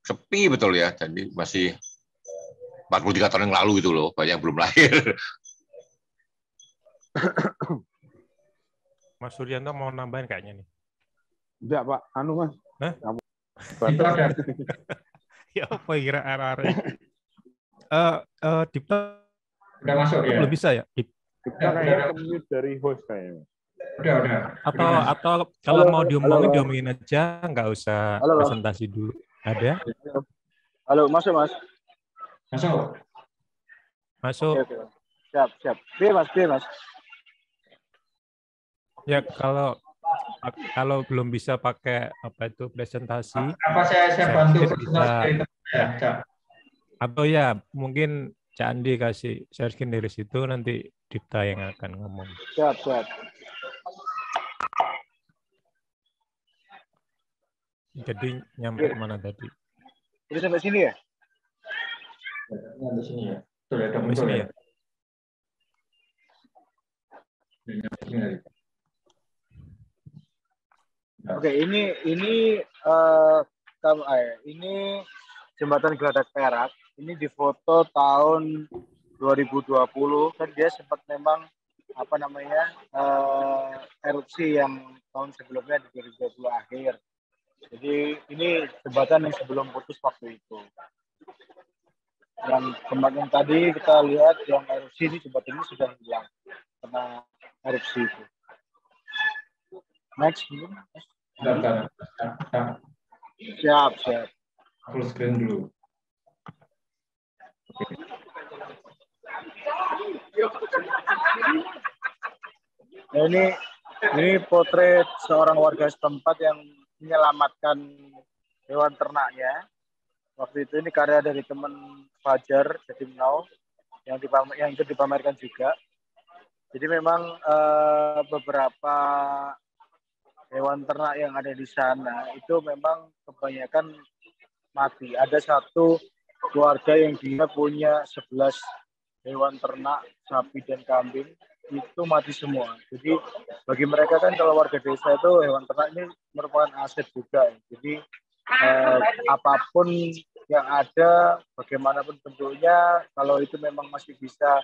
sepi betul ya, jadi masih 43 tahun yang lalu gitu loh, banyak yang belum lahir. Mas Suryanto mau nambahin kayaknya nih. Enggak, Pak. Anu, Mas. Hah? Itu ada. Ya apa kira arah-arah. Dipta Udah masuk ya? belum bisa ya? Kita kayaknya mute dari host kayaknya. Udah. Atau kalau mau diomongin aja, nggak usah Halo, presentasi dulu. Ada? Halo, masuk Mas. Masuk. Oke. Siap. B Mas. Ya kalau belum bisa pakai apa itu presentasi, Apa saya bantu bisa. Ya, Atau ya mungkin Cak Andi kasih share screen dari situ, nanti Dipta yang akan ngomong. Siap. Jadi nyampe mana tadi? Jadi sampai sini ya? Sampai sini ya. Tuh ya, Sampai sini ya. Oke, ini jembatan Geladak Perak. Ini difoto tahun 2020 kan dia sempat memang erupsi yang tahun sebelumnya di 2020 akhir. Jadi ini jembatan yang sebelum putus waktu itu. Yang kemarin tadi kita lihat yang erupsi ini jembatan ini sudah hilang karena erupsi itu. Next. Siap. Full screen dulu. Nah, ini potret seorang warga setempat yang menyelamatkan hewan ternaknya. Waktu itu ini karya dari teman Fajar Jatimnau yang itu dipamerkan juga. Jadi memang beberapa hewan ternak yang ada di sana itu memang kebanyakan mati. Ada satu keluarga yang dia punya 11 hewan ternak, sapi dan kambing, itu mati semua. Jadi bagi mereka kan kalau warga desa itu hewan ternak ini merupakan aset juga. Jadi apapun yang ada, bagaimanapun bentuknya, kalau itu memang masih bisa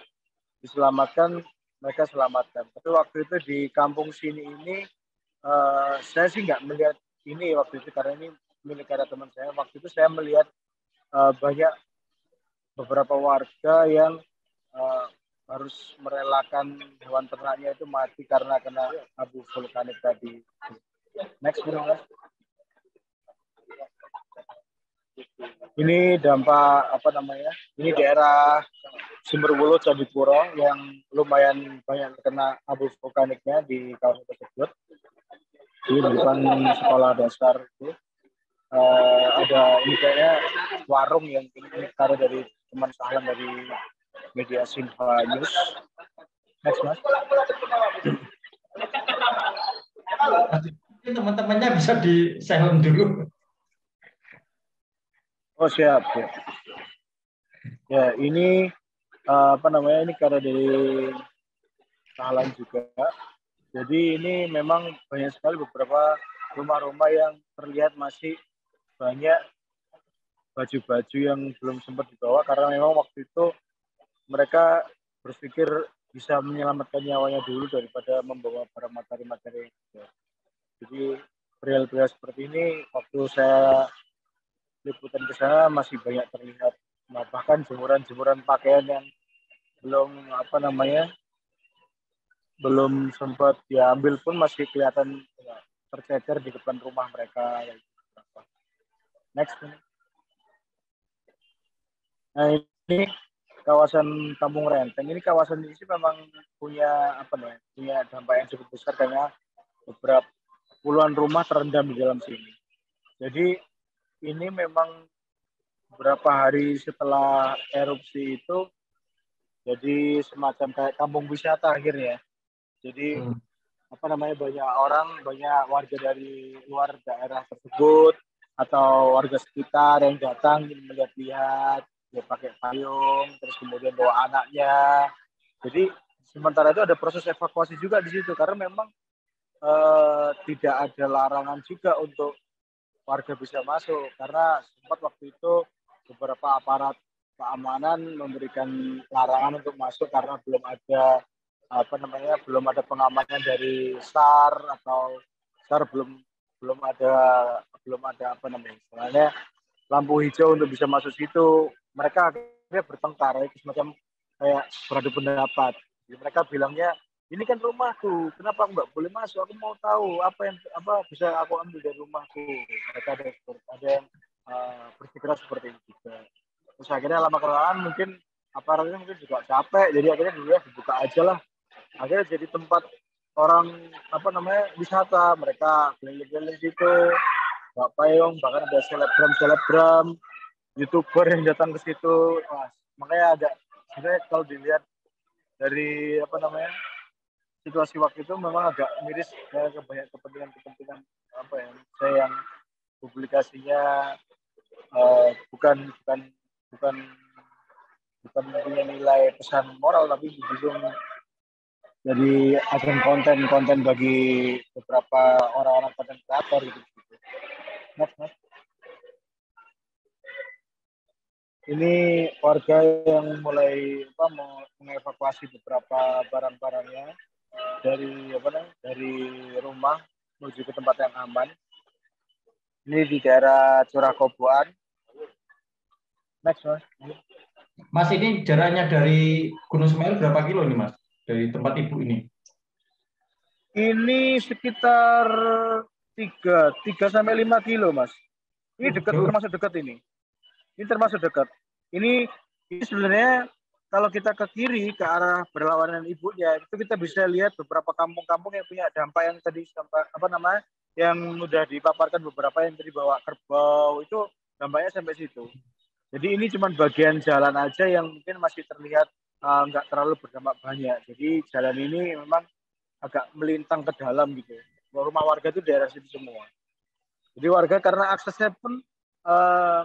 diselamatkan, mereka selamatkan. Tapi waktu itu di kampung sini ini, saya sih nggak melihat ini waktu itu, karena ini milik teman saya. Waktu itu saya melihat banyak beberapa warga yang harus merelakan hewan ternaknya itu mati karena kena abu vulkanik tadi. Next, Mas. Ini dampak Ini daerah Sumberwulu Candipuro yang lumayan banyak terkena abu vulkaniknya di kawasan tersebut. Di depan sekolah dasar itu ada ini kayaknya warung yang ini taruh dari teman Sahlan dari media Sinha News. Next, Mas. Teman-temannya bisa di silent dulu. Oh, siap. Ya, ini ini karya dari Sahlan juga. Jadi ini memang banyak sekali beberapa rumah-rumah yang terlihat masih banyak baju-baju yang belum sempat dibawa, karena memang waktu itu mereka berpikir bisa menyelamatkan nyawanya dulu daripada membawa barang materi-materi. Jadi perihal-perihal seperti ini waktu saya liputan ke sana masih banyak terlihat. Nah, bahkan jemuran-jemuran pakaian yang belum sempat diambil pun masih kelihatan tercecer di depan rumah mereka. Next. Nah, ini kawasan Kampung Renteng. Ini kawasan ini sih memang punya dampak yang cukup besar karena beberapa puluhan rumah terendam di dalam sini. Jadi ini memang beberapa hari setelah erupsi itu jadi semacam kayak kampung wisata akhirnya. Jadi banyak warga dari luar daerah tersebut atau warga sekitar yang datang melihat-lihat, dia pakai payung, terus kemudian bawa anaknya. Jadi sementara itu ada proses evakuasi juga di situ karena memang tidak ada larangan juga untuk warga bisa masuk karena sempat waktu itu beberapa aparat keamanan memberikan larangan untuk masuk karena belum ada belum ada pengamanan dari SAR atau SAR belum ada istilahnya lampu hijau untuk bisa masuk situ. Mereka akhirnya bertengkar, itu semacam kayak beradu pendapat. Jadi mereka bilangnya ini kan rumahku, kenapa aku nggak boleh masuk? Aku mau tahu apa bisa aku ambil dari rumahku. Mereka ada yang berpikiran seperti itu juga. Terus akhirnya lama kelamaan mungkin aparatnya mungkin juga capek, jadi akhirnya dulu dibuka aja lah. Akhirnya jadi tempat orang wisata, mereka keliling-keliling situ, nggak payung, bahkan ada selebgram, YouTuber yang datang ke situ. Wah, makanya agak sebenarnya kalau dilihat dari situasi waktu itu memang agak miris ya, banyak kepentingan yang publikasinya bukan punya nilai pesan moral tapi justru jadi ajang konten bagi beberapa orang-orang konten kreator gitu. Ini warga yang mulai mengevakuasi beberapa barang-barangnya dari rumah menuju ke tempat yang aman. Ini di daerah Curah Koboan. Next, Mas. Mas, ini jaraknya dari Gunung Semeru berapa kilo ini, Mas? Dari tempat Ibu ini? Ini sekitar 3 sampai 5 kilo, Mas. Ini dekat, termasuk dekat ini. Ini termasuk dekat. Ini sebenarnya kalau kita ke kiri ke arah berlawanan ibunya itu kita bisa lihat beberapa kampung-kampung yang punya dampak yang tadi yang sudah dipaparkan beberapa yang tadi bawa kerbau itu dampaknya sampai situ. Jadi ini cuma bagian jalan aja yang mungkin masih terlihat nggak terlalu berdampak banyak. Jadi jalan ini memang agak melintang ke dalam gitu. Rumah warga itu daerah situ semua. Jadi warga karena aksesnya pun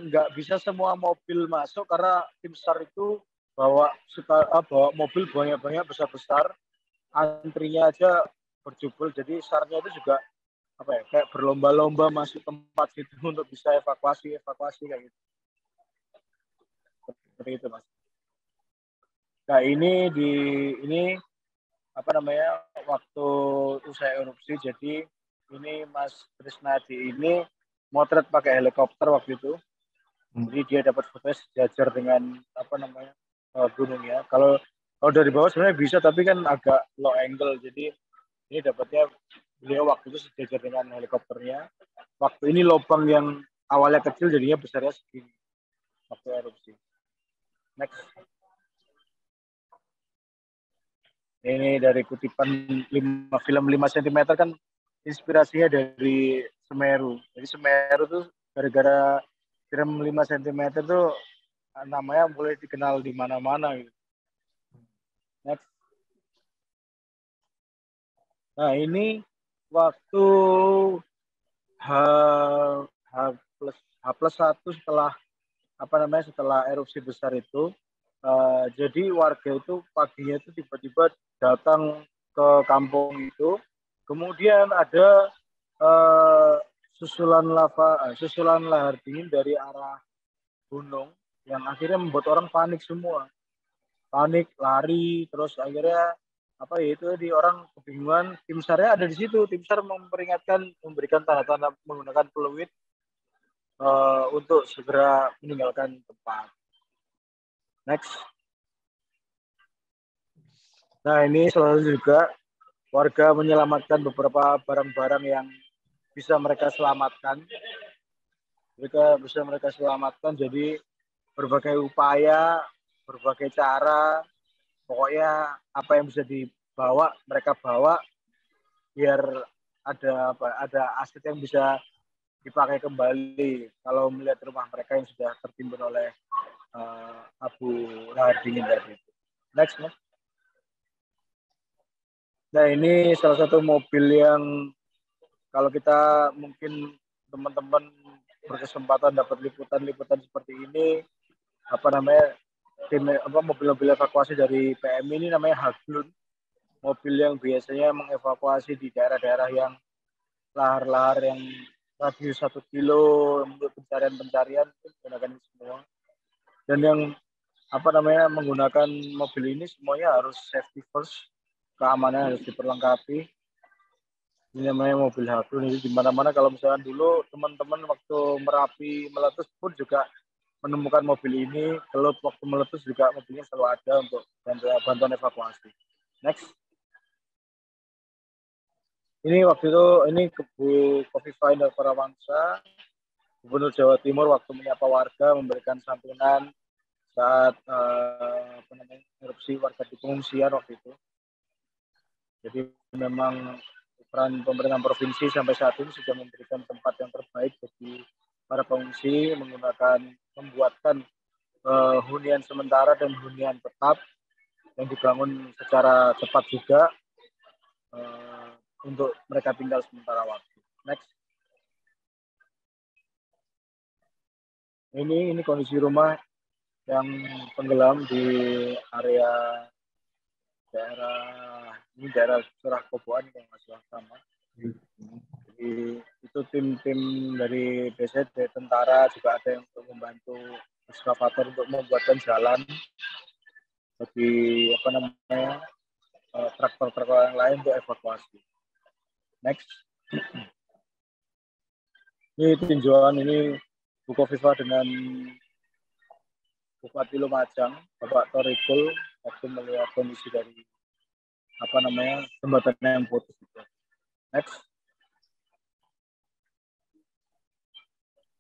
nggak bisa semua mobil masuk karena tim SAR itu bawa mobil banyak-banyak besar-besar, antrinya aja berjubel. Jadi SAR-nya itu juga kayak berlomba-lomba masuk tempat itu untuk bisa evakuasi kayak gitu. Seperti itu, Mas. Nah ini waktu usai erupsi, jadi ini Mas Trisnadi ini motret pakai helikopter waktu itu. Jadi dia dapat foto sejajar dengan gunungnya. Kalau dari bawah sebenarnya bisa, tapi kan agak low angle. Jadi ini dapatnya beliau waktu itu sejajar dengan helikopternya. Waktu ini lubang yang awalnya kecil jadinya besarnya segini waktu erupsi. Next. Ini dari kutipan film 5 cm kan inspirasinya dari Semeru. Jadi Semeru tuh gara-gara film 5 cm tuh namanya mulai dikenal di mana-mana gitu. Next. Nah ini waktu H+1 setelah erupsi besar itu, jadi warga itu paginya itu tiba-tiba datang ke kampung itu, kemudian ada susulan lahar dingin dari arah gunung yang akhirnya membuat orang panik semua, lari, terus akhirnya orang kebingungan. Tim SAR-nya ada di situ. Tim SAR memberikan tanda-tanda menggunakan peluit untuk segera meninggalkan tempat. Next. Nah ini selalu juga warga menyelamatkan beberapa barang-barang yang bisa mereka selamatkan. Jadi berbagai upaya, berbagai cara, pokoknya apa yang bisa dibawa mereka bawa biar ada aset yang bisa dipakai kembali kalau melihat rumah mereka yang sudah tertimbun oleh abu lahar dingin tadi. Next, Mas. Nah ini salah satu mobil yang kalau kita mungkin teman-teman berkesempatan dapat liputan seperti ini, mobil-mobil evakuasi dari PM ini namanya Haglund. mobil yang biasanya mengevakuasi di daerah-daerah yang lahar-lahar yang radius 1 kilo untuk pencarian menggunakan ini semua. Dan yang menggunakan mobil ini semuanya harus safety first, keamanan harus diperlengkapi. Ini namanya mobil Habrun. Ini di mana-mana kalau misalkan dulu teman-teman waktu Merapi meletus pun juga menemukan mobil ini, kalau waktu meletus juga mobilnya selalu ada untuk bantuan evakuasi. Next. Ini waktu itu ini Bu Kofifa Indar Parawansa, Gubernur Jawa Timur waktu menyapa warga memberikan santunan saat erupsi warga di pengungsian waktu itu. Jadi memang peran pemerintah provinsi sampai saat ini sudah memberikan tempat yang terbaik bagi para pengungsi membuatkan hunian sementara dan hunian tetap yang dibangun secara cepat juga untuk mereka tinggal sementara waktu. Next. Ini kondisi rumah yang tenggelam di area daerah Curah Koboan yang masih sama. Jadi itu tim-tim dari BSD, tentara juga ada yang untuk membantu ekskavator untuk membuatkan jalan bagi traktor-traktor yang lain untuk evakuasi. Next. Ini tinjauan ini Bu Kofifa dengan Bupati Lumajang, Bapak Torikul, waktu melihat kondisi dari jembatan yang putus itu. Next.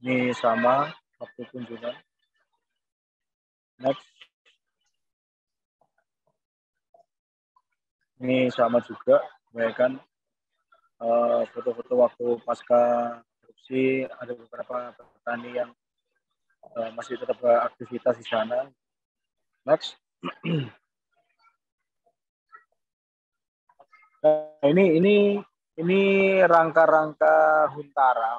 Ini sama waktu kunjungan. Next. Ini sama juga, bayangkan foto-foto waktu pasca erupsi, ada beberapa petani yang masih tetap beraktivitas di sana. Next. Ini rangka-rangka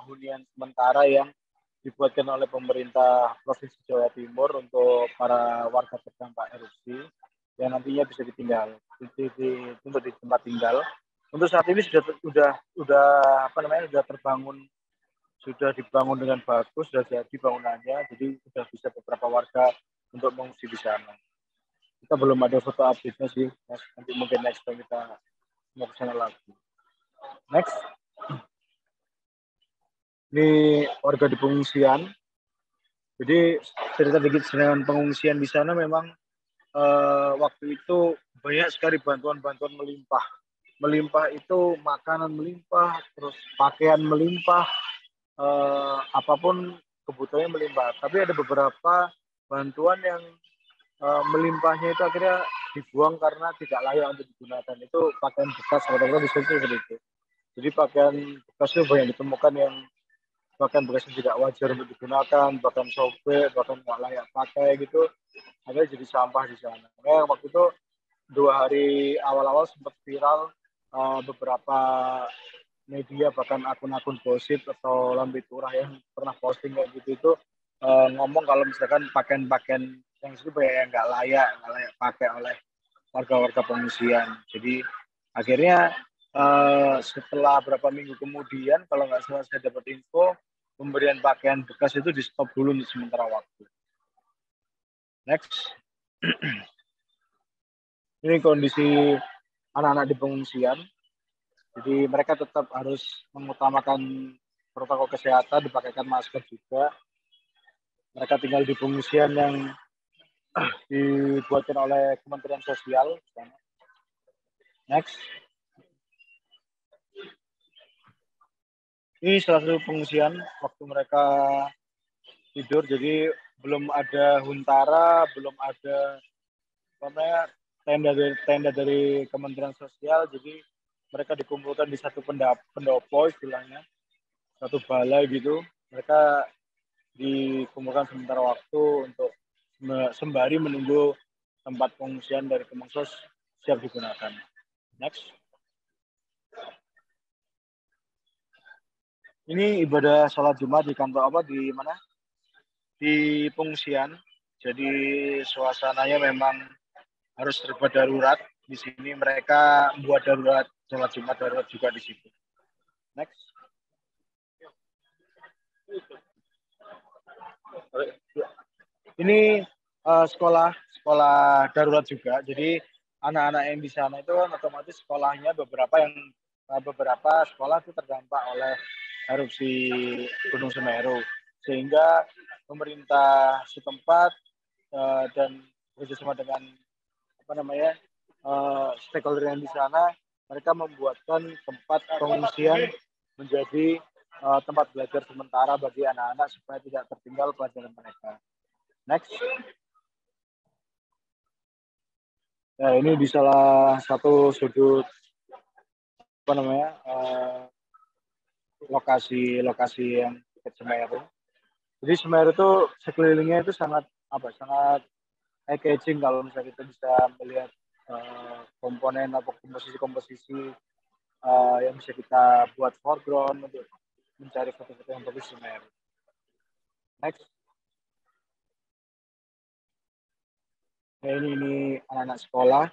hunian sementara yang dibuatkan oleh pemerintah Provinsi Jawa Timur untuk para warga terdampak erupsi yang nantinya bisa ditinggal untuk di tempat tinggal. Untuk saat ini sudah terbangun, sudah dibangun dengan bagus, sudah jadi bangunannya, jadi sudah bisa beberapa warga untuk mengungsi di sana. Kita belum ada foto update-nya sih, nanti mungkin next time kita mau ke sana lagi. Next. Ini warga di pengungsian. Jadi cerita dikit dengan pengungsian di sana memang waktu itu banyak sekali bantuan-bantuan melimpah. Melimpah itu makanan melimpah, terus pakaian melimpah, apapun kebutuhannya melimpah. Tapi ada beberapa bantuan yang melimpahnya itu akhirnya dibuang karena tidak layak untuk digunakan. Itu pakaian bekas, kata-kata seperti itu. Jadi pakaian bekas itu banyak ditemukan yang bahkan bekasnya tidak wajar untuk digunakan, bahkan sobek, bahkan nggak layak pakai gitu, akhirnya jadi sampah di sana. Nah, waktu itu 2 hari awal-awal sempat viral beberapa media, bahkan akun-akun gosip atau lambe turah yang pernah posting kayak gitu itu ngomong kalau misalkan pakaian-pakaian yang itu banyak yang nggak layak pakai oleh warga-warga pengungsian. Jadi akhirnya setelah berapa minggu kemudian, kalau nggak salah saya dapat info, pemberian pakaian bekas itu di stop dulu untuk sementara waktu. Next. Ini kondisi anak-anak di pengungsian. Jadi mereka tetap harus mengutamakan protokol kesehatan, dipakaikan masker juga. Mereka tinggal di pengungsian yang dibuatkan oleh Kementerian Sosial. Next. Ini salah satu pengungsian waktu mereka tidur, jadi belum ada huntara, belum ada tenda dari Kementerian Sosial, jadi mereka dikumpulkan di satu pendopo istilahnya, satu balai gitu. Mereka dikumpulkan sementara waktu untuk sembari menunggu tempat pengungsian dari Kemensos siap digunakan. Next. Ini ibadah sholat Jumat di kantor di mana? Di pengungsian. Jadi suasananya memang harus serba darurat, di sini mereka buat darurat sholat Jumat darurat juga di situ. Next. Ini sekolah darurat juga. Jadi anak-anak yang di sana itu kan otomatis sekolahnya beberapa sekolah itu terdampak oleh erupsi Gunung Semeru, sehingga pemerintah setempat dan bekerjasama dengan stakeholder yang di sana, mereka membuatkan tempat pengungsian menjadi tempat belajar sementara bagi anak-anak supaya tidak tertinggal pelajaran mereka. Next. Nah, ini di salah satu sudut lokasi yang dekat Semeru. Jadi Semeru itu sekelilingnya itu sangat eye-catching kalau misalnya kita bisa melihat komponen atau komposisi yang bisa kita buat foreground untuk mencari foto-foto yang bagus Semeru. Next. Nah, ini anak-anak sekolah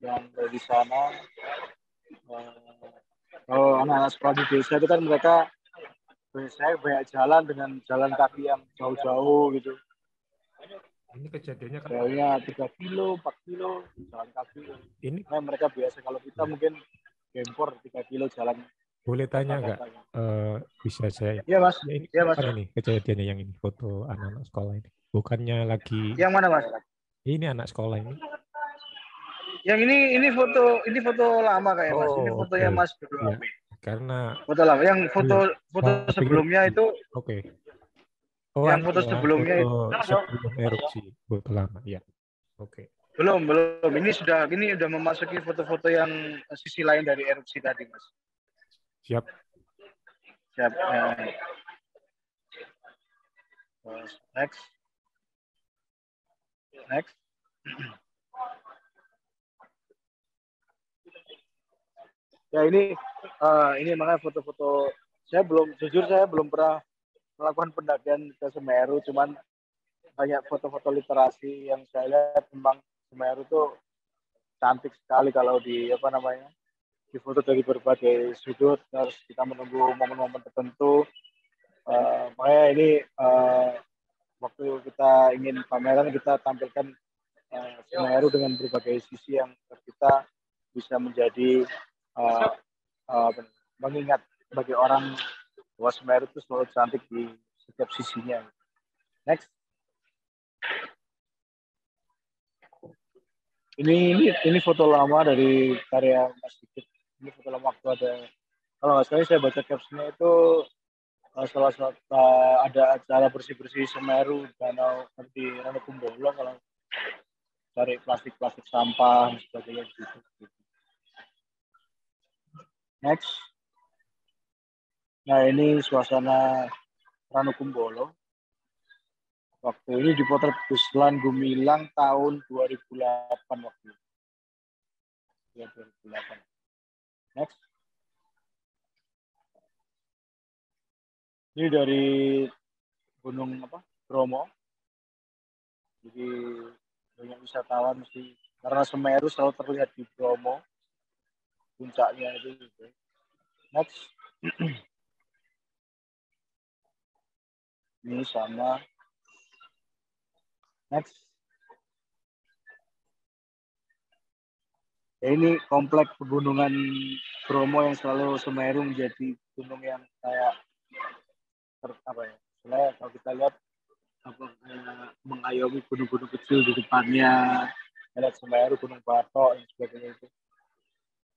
yang dari sana. Kalau anak-anak sekolah di desa itu kan mereka biasanya banyak jalan dengan jalan kaki yang jauh-jauh gitu. Ini kejadiannya kan jauhnya 3 kilo, 4 kilo jalan kaki. Ini mereka biasa, kalau kita mungkin gempor 3 kilo jalan. Boleh tanya nggak? Bisa saya? Iya mas. Iya mas. Ini kejadiannya yang ini foto anak-anak sekolah ini. Bukannya lagi? Yang mana mas? Ini anak sekolah ini. Yang ini foto lama kayak mas. Ini fotonya mas berdua. Ya, karena foto lama. Yang foto sebelumnya itu. Oke. Yang foto sebelumnya itu sebelum erupsi, foto lama ya. Oke. Belum. Ini sudah memasuki foto-foto yang sisi lain dari erupsi tadi mas. Siap. Next. Ya ini makanya foto-foto saya belum pernah melakukan pendakian ke Semeru, cuman banyak foto-foto literasi yang saya lihat tentang Semeru tuh cantik sekali kalau di foto dari berbagai sudut. Harus kita menunggu momen-momen tertentu. Makanya ini waktu kita ingin pameran, kita tampilkan Semeru dengan berbagai sisi yang kita bisa menjadi mengingat bagi orang bahwa Semeru itu selalu cantik di setiap sisinya. Next. Ini foto lama dari karya Mas Dikit. Ini foto lama waktu ada, kalau nggak salah saya baca captionnya itu salah satu ada acara bersih-bersih Semeru danau di Ranukumbolo, kalau cari plastik sampah dan sebagainya gitu. Next. Nah, ini suasana Ranukumbolo. Waktu ini dipotret Guslan Gumilang tahun 2008 waktu itu. Ya, 2008. Next. Ini dari Gunung Bromo. Jadi banyak wisatawan mesti, karena Semeru selalu terlihat di Bromo. Puncaknya itu gitu. Next. Ini sama. Next. Ya, ini kompleks pegunungan Bromo yang selalu Semeru menjadi gunung yang kayak kalau kita lihat mengayomi gunung-gunung kecil di depannya, lihat Semeru, Gunung Batok dan sebagainya itu.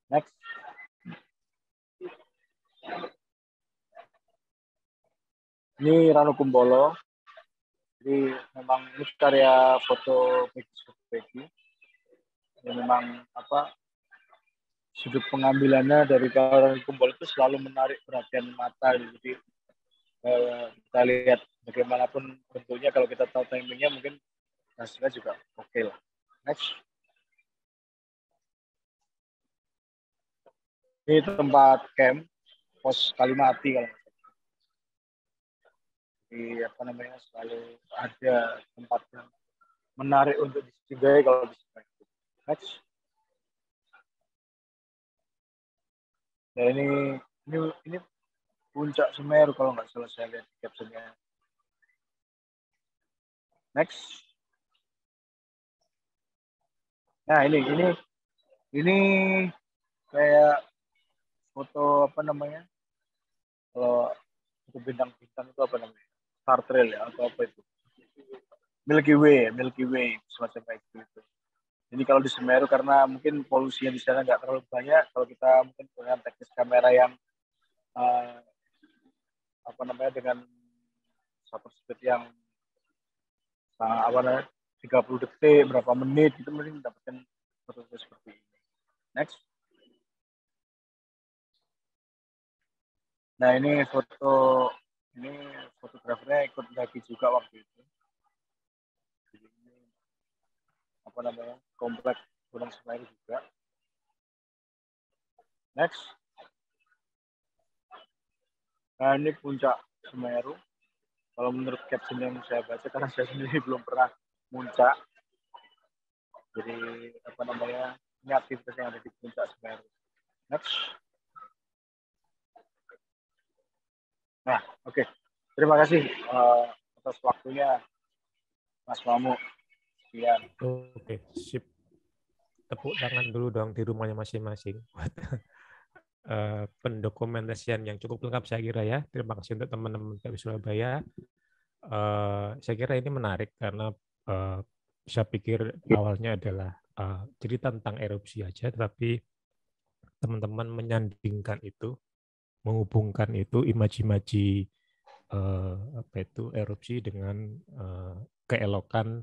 Next. Ini Ranukumbolo. Jadi memang ini karya foto Peggy. Ini memang sudut pengambilannya dari Ranukumbolo itu selalu menarik perhatian mata. Jadi kita lihat bagaimanapun bentuknya, kalau kita tahu timingnya mungkin hasilnya juga oke lah. Next. Ini tempat camp pos Kalimati kalau di selalu ada tempat yang menarik untuk disinggahi kalau di sini. Next. Ya ini puncak Semeru kalau nggak salah saya lihat captionnya. Next. Nah ini kayak foto apa namanya? Kalau itu bintang-bintang itu apa namanya? Star Trail ya atau apa itu? Milky Way semacam kayak gitu. Jadi kalau di Semeru karena mungkin polusinya di sana nggak terlalu banyak, kalau kita mungkin dengan teknis kamera yang apa namanya dengan shutter speed yang apa namanya 30 detik berapa menit itu mungkin mendapatkan foto seperti ini. Next. Nah ini fotografernya ikut lagi juga waktu itu. Jadi ini apa namanya kompleks Gunung Semeru juga. Next. Nah ini puncak Semeru. Kalau menurut caption yang saya baca, karena saya sendiri belum pernah muncak. Jadi apa namanya ini aktivitas yang ada di puncak Semeru. Next. Nah, oke. Terima kasih atas waktunya, Mas Mamu. Sekian. Oke, sip. Tepuk tangan dulu dong di rumahnya masing-masing. Pendokumentasian yang cukup lengkap saya kira ya. Terima kasih untuk teman-teman dari Surabaya. Saya kira ini menarik karena saya pikir awalnya adalah cerita tentang erupsi aja, tetapi teman-teman menyandingkan itu, menghubungkan itu imaji-imaji apa itu erupsi dengan keelokan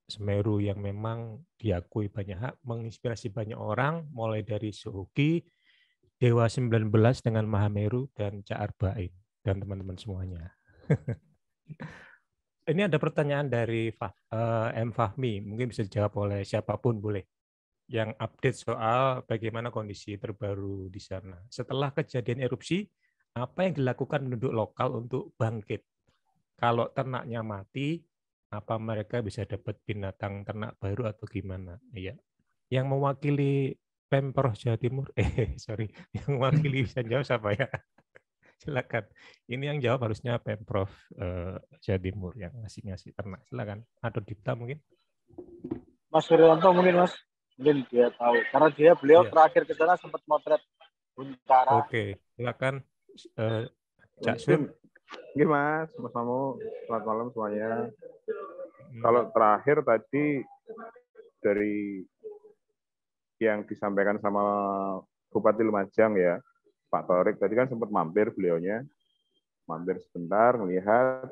Semeru yang memang diakui banyak hak, menginspirasi banyak orang, mulai dari Suhuki, Dewa 19 dengan Mahameru, dan Ca Arbain, dan teman-teman semuanya. Ini ada pertanyaan dari M. Fahmi, mungkin bisa dijawab oleh siapapun boleh, yang update soal bagaimana kondisi terbaru di sana. Setelah kejadian erupsi, apa yang dilakukan penduduk lokal untuk bangkit? Kalau ternaknya mati, apa mereka bisa dapat binatang ternak baru atau gimana? Iya. Yang mewakili Pemprov Jawa Timur, yang mewakili bisa jawab siapa ya? Silakan. Ini yang jawab harusnya Pemprov Jawa Timur yang ngasih ternak. Silakan. Atau Dipta mungkin? Mas Suryanto mungkin Mas, mungkin dia tahu karena beliau terakhir ke sana sempat motret Buntara. Oke, silakan Cak Sun. Gimana Mas Mamu, selamat malam semuanya. Kalau terakhir tadi dari yang disampaikan sama Bupati Lumajang ya, Pak Torik tadi kan sempat mampir sebentar melihat.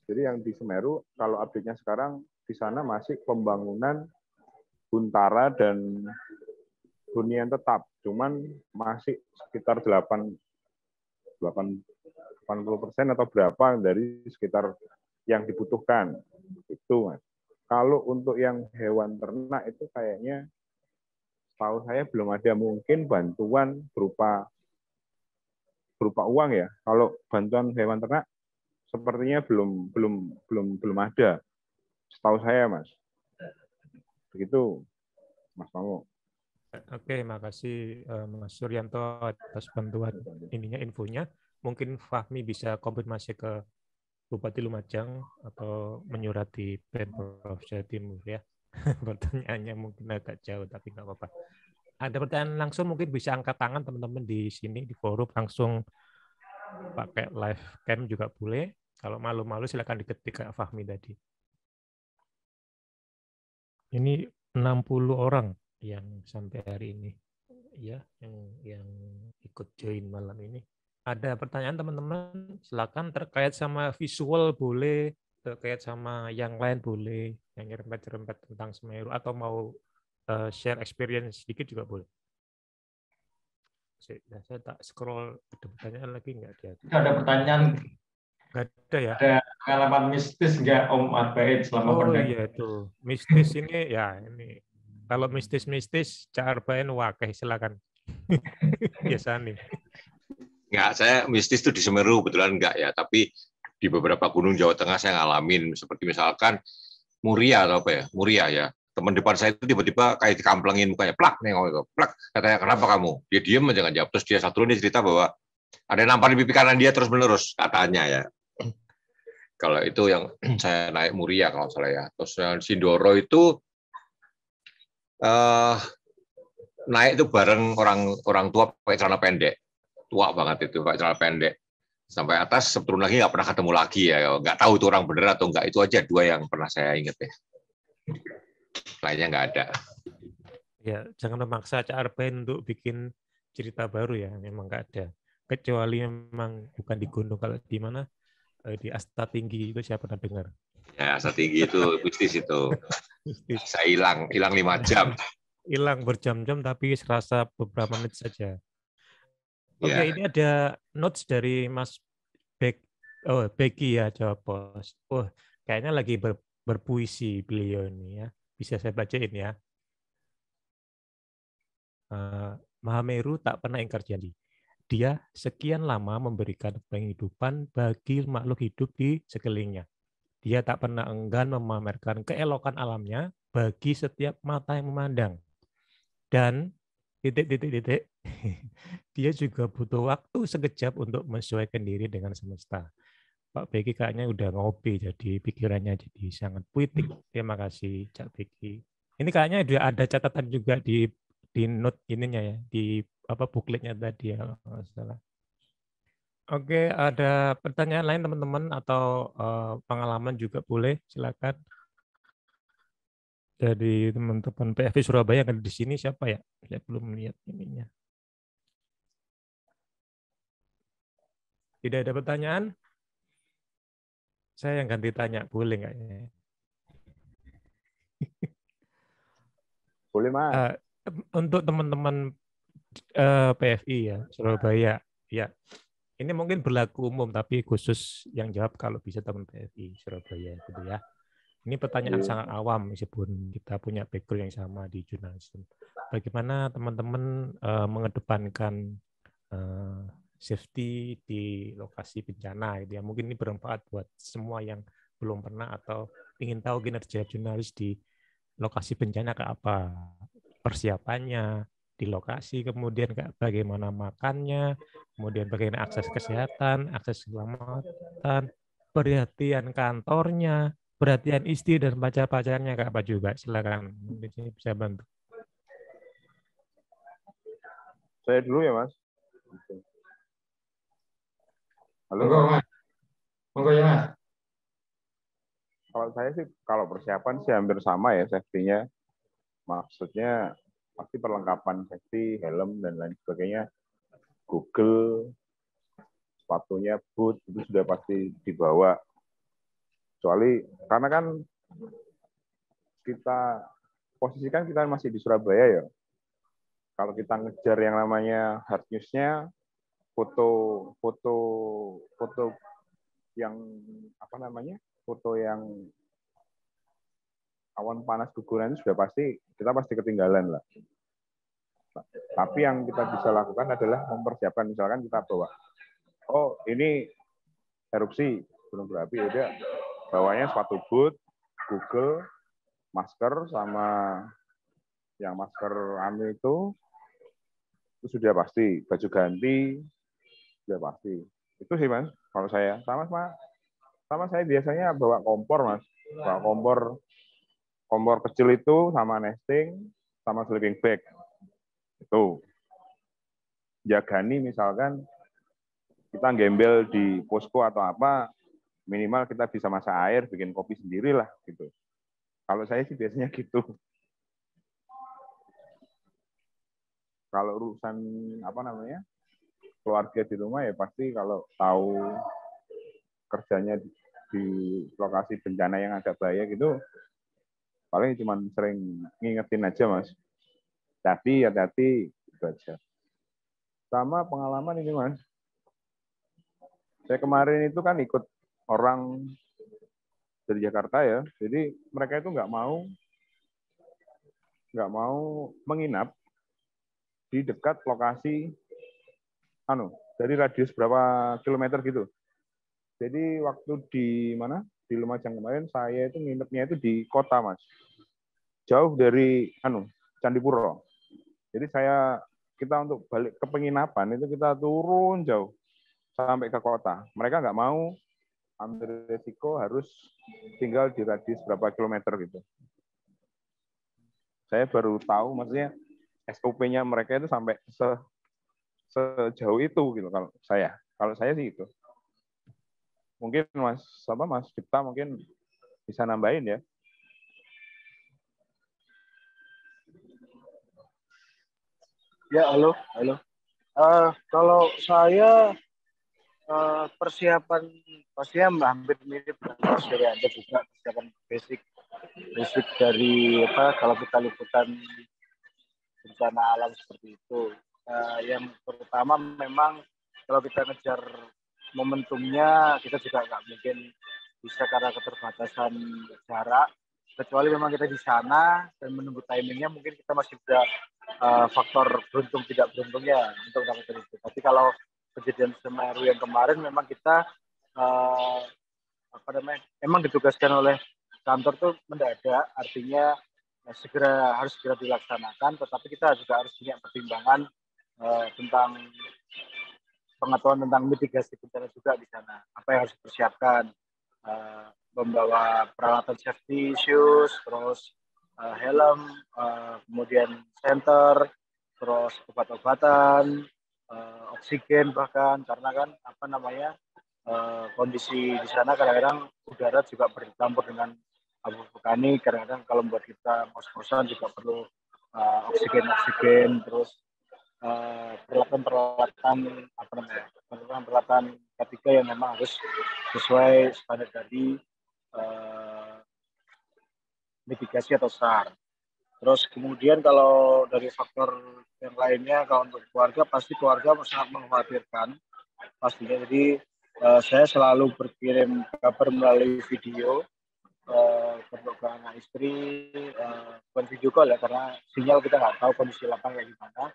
Jadi yang di Semeru kalau update-nya sekarang di sana masih pembangunan Buntara dan hunian tetap, cuman masih sekitar 80% atau berapa dari sekitar yang dibutuhkan itu, Mas. Kalau untuk yang hewan ternak itu kayaknya setahu saya belum ada, mungkin bantuan berupa uang ya. Kalau bantuan hewan ternak sepertinya belum ada. Setahu saya, Mas. Begitu, Mas Mamu. Oke, makasih Mas Suryanto atas bantuan infonya. Mungkin Fahmi bisa konfirmasi ke Bupati Lumajang atau menyurati Pemprov Jawa Timur ya. Pertanyaannya mungkin agak jauh tapi nggak apa-apa. Ada pertanyaan langsung mungkin bisa angkat tangan teman-teman di sini di forum, langsung pakai live cam juga boleh. Kalau malu-malu silakan diketik Kak Fahmi tadi. Ini 60 orang yang sampai hari ini ya yang ikut join malam ini. Ada pertanyaan teman-teman, silakan terkait sama visual boleh, terkait sama yang lain boleh, yang nyerempet-nyerempet tentang Semeru atau mau share experience sedikit juga boleh. Saya tak scroll, ada pertanyaan lagi nggak dia? Ada pertanyaan. Nggak ada ya? Ada pengalaman mistis nggak Om Arbain selama pendakian? Oh iya tuh, mistis ini ya ini. Kalau mistis Ca Arbain wakeh silakan. Biasa nih. Enggak, saya mistis itu di Semeru kebetulan enggak ya, tapi di beberapa gunung Jawa Tengah saya ngalamin, seperti misalkan Muria atau apa ya, Muria ya, Teman depan saya itu tiba-tiba kayak dikamplengin mukanya, plak nih, plak. Katanya, kenapa kamu? Dia diem aja nggak jawab. Terus dia satu ini cerita bahwa ada yang nampar di pipi kanan dia terus-menerus, katanya ya. Kalau itu yang saya naik Muria kalau salah ya. Terus yang Sindoro itu naik itu bareng orang tua pakai celana pendek. Tua banget itu pakai celana pendek. Sampai atas turun lagi nggak pernah ketemu lagi ya. Nggak tahu itu orang bener atau nggak. Itu aja dua yang pernah saya ingat ya. Lainnya nggak ada. Ya, jangan memaksa Cak Arben untuk bikin cerita baru ya. Memang nggak ada. Kecuali memang bukan di gunung, kalau di mana di Asta Tinggi itu siapa pernah dengar? Ya, Asta Tinggi itu mistis itu. Saya hilang 5 jam. Hilang berjam-jam tapi serasa beberapa menit saja. Oke, Ya. ini ada notes dari Mas Becky ya, Jawa Pos. Kayaknya lagi berpuisi beliau ini ya. Bisa saya bacain ya. Mahameru tak pernah ingkar janji. Dia sekian lama memberikan penghidupan bagi makhluk hidup di sekelilingnya. Dia tak pernah enggan memamerkan keelokan alamnya bagi setiap mata yang memandang. Dan dia juga butuh waktu sekejap untuk menyesuaikan diri dengan semesta. Pak Beki kayaknya udah ngopi, jadi pikirannya jadi sangat puitik. Terima kasih, Cak Beki. Ini kayaknya ada catatan juga di note ininya ya, di bukletnya tadi ya, kalau salah. Oke, ada pertanyaan lain teman-teman atau pengalaman juga boleh, silakan. Dari teman-teman PFV Surabaya yang ada di sini siapa ya? Saya belum lihat ininya. Tidak ada pertanyaan? Saya yang ganti tanya, boleh nggak ya? Boleh, Mas. Untuk teman-teman PFI ya, Surabaya, ya. Ini mungkin berlaku umum, tapi khusus yang jawab kalau bisa teman PFI Surabaya, gitu ya. Ini pertanyaan sangat awam, meskipun kita punya background yang sama di jurnalisme. Bagaimana teman-teman mengedepankan safety di lokasi bencana? Gitu ya. Mungkin ini bermanfaat buat semua yang belum pernah atau ingin tahu kinerja jurnalis di lokasi bencana kayak apa, persiapannya di lokasi, kemudian bagaimana makannya, kemudian bagaimana akses kesehatan, akses keselamatan, perhatian kantornya, perhatian istri dan pacar-pacarnya kayak apa juga. Silakan, mungkin ini bisa bantu. Saya dulu ya, Mas. Halo. Monggo, Mas. Monggo ya, Mas. Kalau saya sih, kalau persiapan sih hampir sama ya safety-nya. Maksudnya pasti perlengkapan safety, helm dan lain sebagainya, Google, sepatunya, boot itu sudah pasti dibawa. Kecuali karena kan kita posisikan kita masih di Surabaya ya. Kalau kita ngejar yang namanya hard news-nya, foto yang foto yang awan panas guguran itu sudah pasti kita pasti ketinggalan lah. Tapi yang kita bisa lakukan adalah mempersiapkan, misalkan kita bawa, oh ini erupsi gunung berapi, udah bawanya sepatu boot, Google, masker sama yang masker itu sudah pasti, baju ganti sudah pasti. Itu sih Mas, kalau saya sama saya biasanya bawa kompor Mas, bawa kompor kecil itu sama nesting sama sleeping bag. Itu jagani misalkan kita gembel di posko atau apa, minimal kita bisa masak air, bikin kopi sendirilah gitu. Kalau saya sih biasanya gitu. Kalau urusan keluarga di rumah ya pasti kalau tahu kerjanya di lokasi bencana yang agak bahaya gitu, paling cuma sering ngingetin aja Mas. Hati-hati itu aja. Sama pengalaman ini Mas. Saya kemarin itu kan ikut orang dari Jakarta ya, jadi mereka itu nggak mau menginap di dekat lokasi dari radius berapa kilometer gitu. Jadi waktu di Lumajang kemarin saya itu nginepnya itu di kota Mas. jauh dari Candipuro. Jadi kita untuk balik ke penginapan itu kita turun jauh sampai ke kota. Mereka nggak mau ambil resiko harus tinggal di radius berapa kilometer gitu. Saya baru tahu maksudnya SOP-nya mereka itu sampai sejauh itu gitu kalau saya. Kalau saya sih itu. Mungkin Mas Dipta mungkin bisa nambahin ya. Ya, halo. Kalau saya persiapan pastinya hampir mirip dengan Mas Anda juga, persiapan basic dari kalau kita liputan bencana alam seperti itu. Yang pertama memang kalau kita ngejar momentumnya, kita juga nggak mungkin bisa karena keterbatasan jarak. Kecuali memang kita di sana dan menunggu timingnya, mungkin kita masih bisa faktor beruntung tidak beruntungnya untuk dapat itu. Tapi kalau kejadian Semeru yang kemarin memang kita memang ditugaskan oleh kantor tuh mendadak, artinya harus segera dilaksanakan, tetapi kita juga harus punya pertimbangan tentang pengetahuan tentang mitigasi bencana juga di sana. Apa yang harus dipersiapkan, membawa peralatan safety shoes, terus helm, kemudian senter, terus obat-obatan, oksigen bahkan, karena kan kondisi di sana kadang-kadang udara juga bercampur dengan abu vulkanik, kadang-kadang kalau membuat kita ngos-ngosan juga perlu oksigen, terus peralatan ketiga yang memang harus sesuai standar dari mitigasi atau SAR. Terus kemudian kalau dari faktor yang lainnya, kalau untuk keluarga, pasti keluarga sangat mengkhawatirkan pastinya. Jadi saya selalu berkirim kabar melalui video untuk ke anak istri, bukan video call ya, karena sinyal kita nggak tahu kondisi lapang kayak gimana.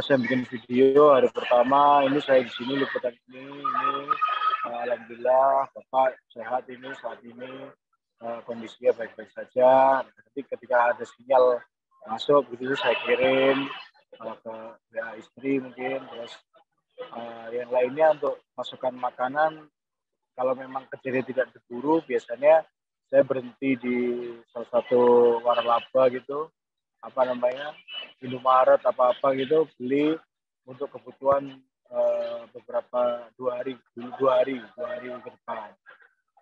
Saya bikin video hari pertama, ini saya di sini liputan ini alhamdulillah Bapak sehat ini saat ini, kondisinya baik-baik saja. Nanti ketika ada sinyal masuk begitu saya kirim ke istri mungkin. Terus yang lainnya untuk masukan makanan, kalau memang kejadian tidak diburu, biasanya saya berhenti di salah satu waralaba gitu, Indomaret apa gitu, beli untuk kebutuhan beberapa 2 hari ke depan.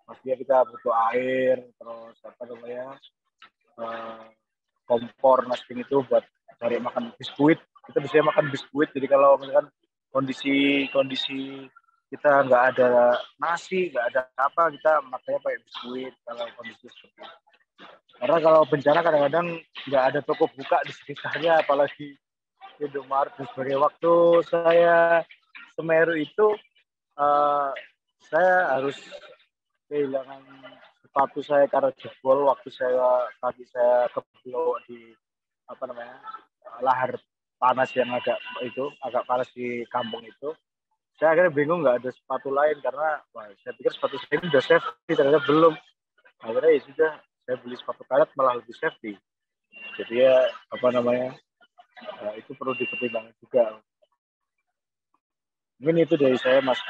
Pastinya kita butuh air, terus kompor nasting itu buat cari makan biskuit. Kita bisa makan biskuit, jadi kalau misalkan kondisi kita nggak ada nasi, nggak ada apa, kita makanya pakai biskuit kalau kondisi seperti itu. Karena kalau bencana kadang-kadang nggak ada toko buka di sekitarnya, apalagi Indomaret dan sebagainya. Waktu saya Semeru itu, saya harus kehilangan sepatu saya karena jebol waktu kaki saya keblok di lahar panas yang agak panas di kampung itu. Saya akhirnya bingung, nggak ada sepatu lain karena saya pikir sepatu saya ini udah safety, ternyata belum. Akhirnya ya sudah, saya beli sepatu karet malah lebih safety. Jadi ya itu perlu dipertimbangkan juga. Mungkin itu dari saya, Mas.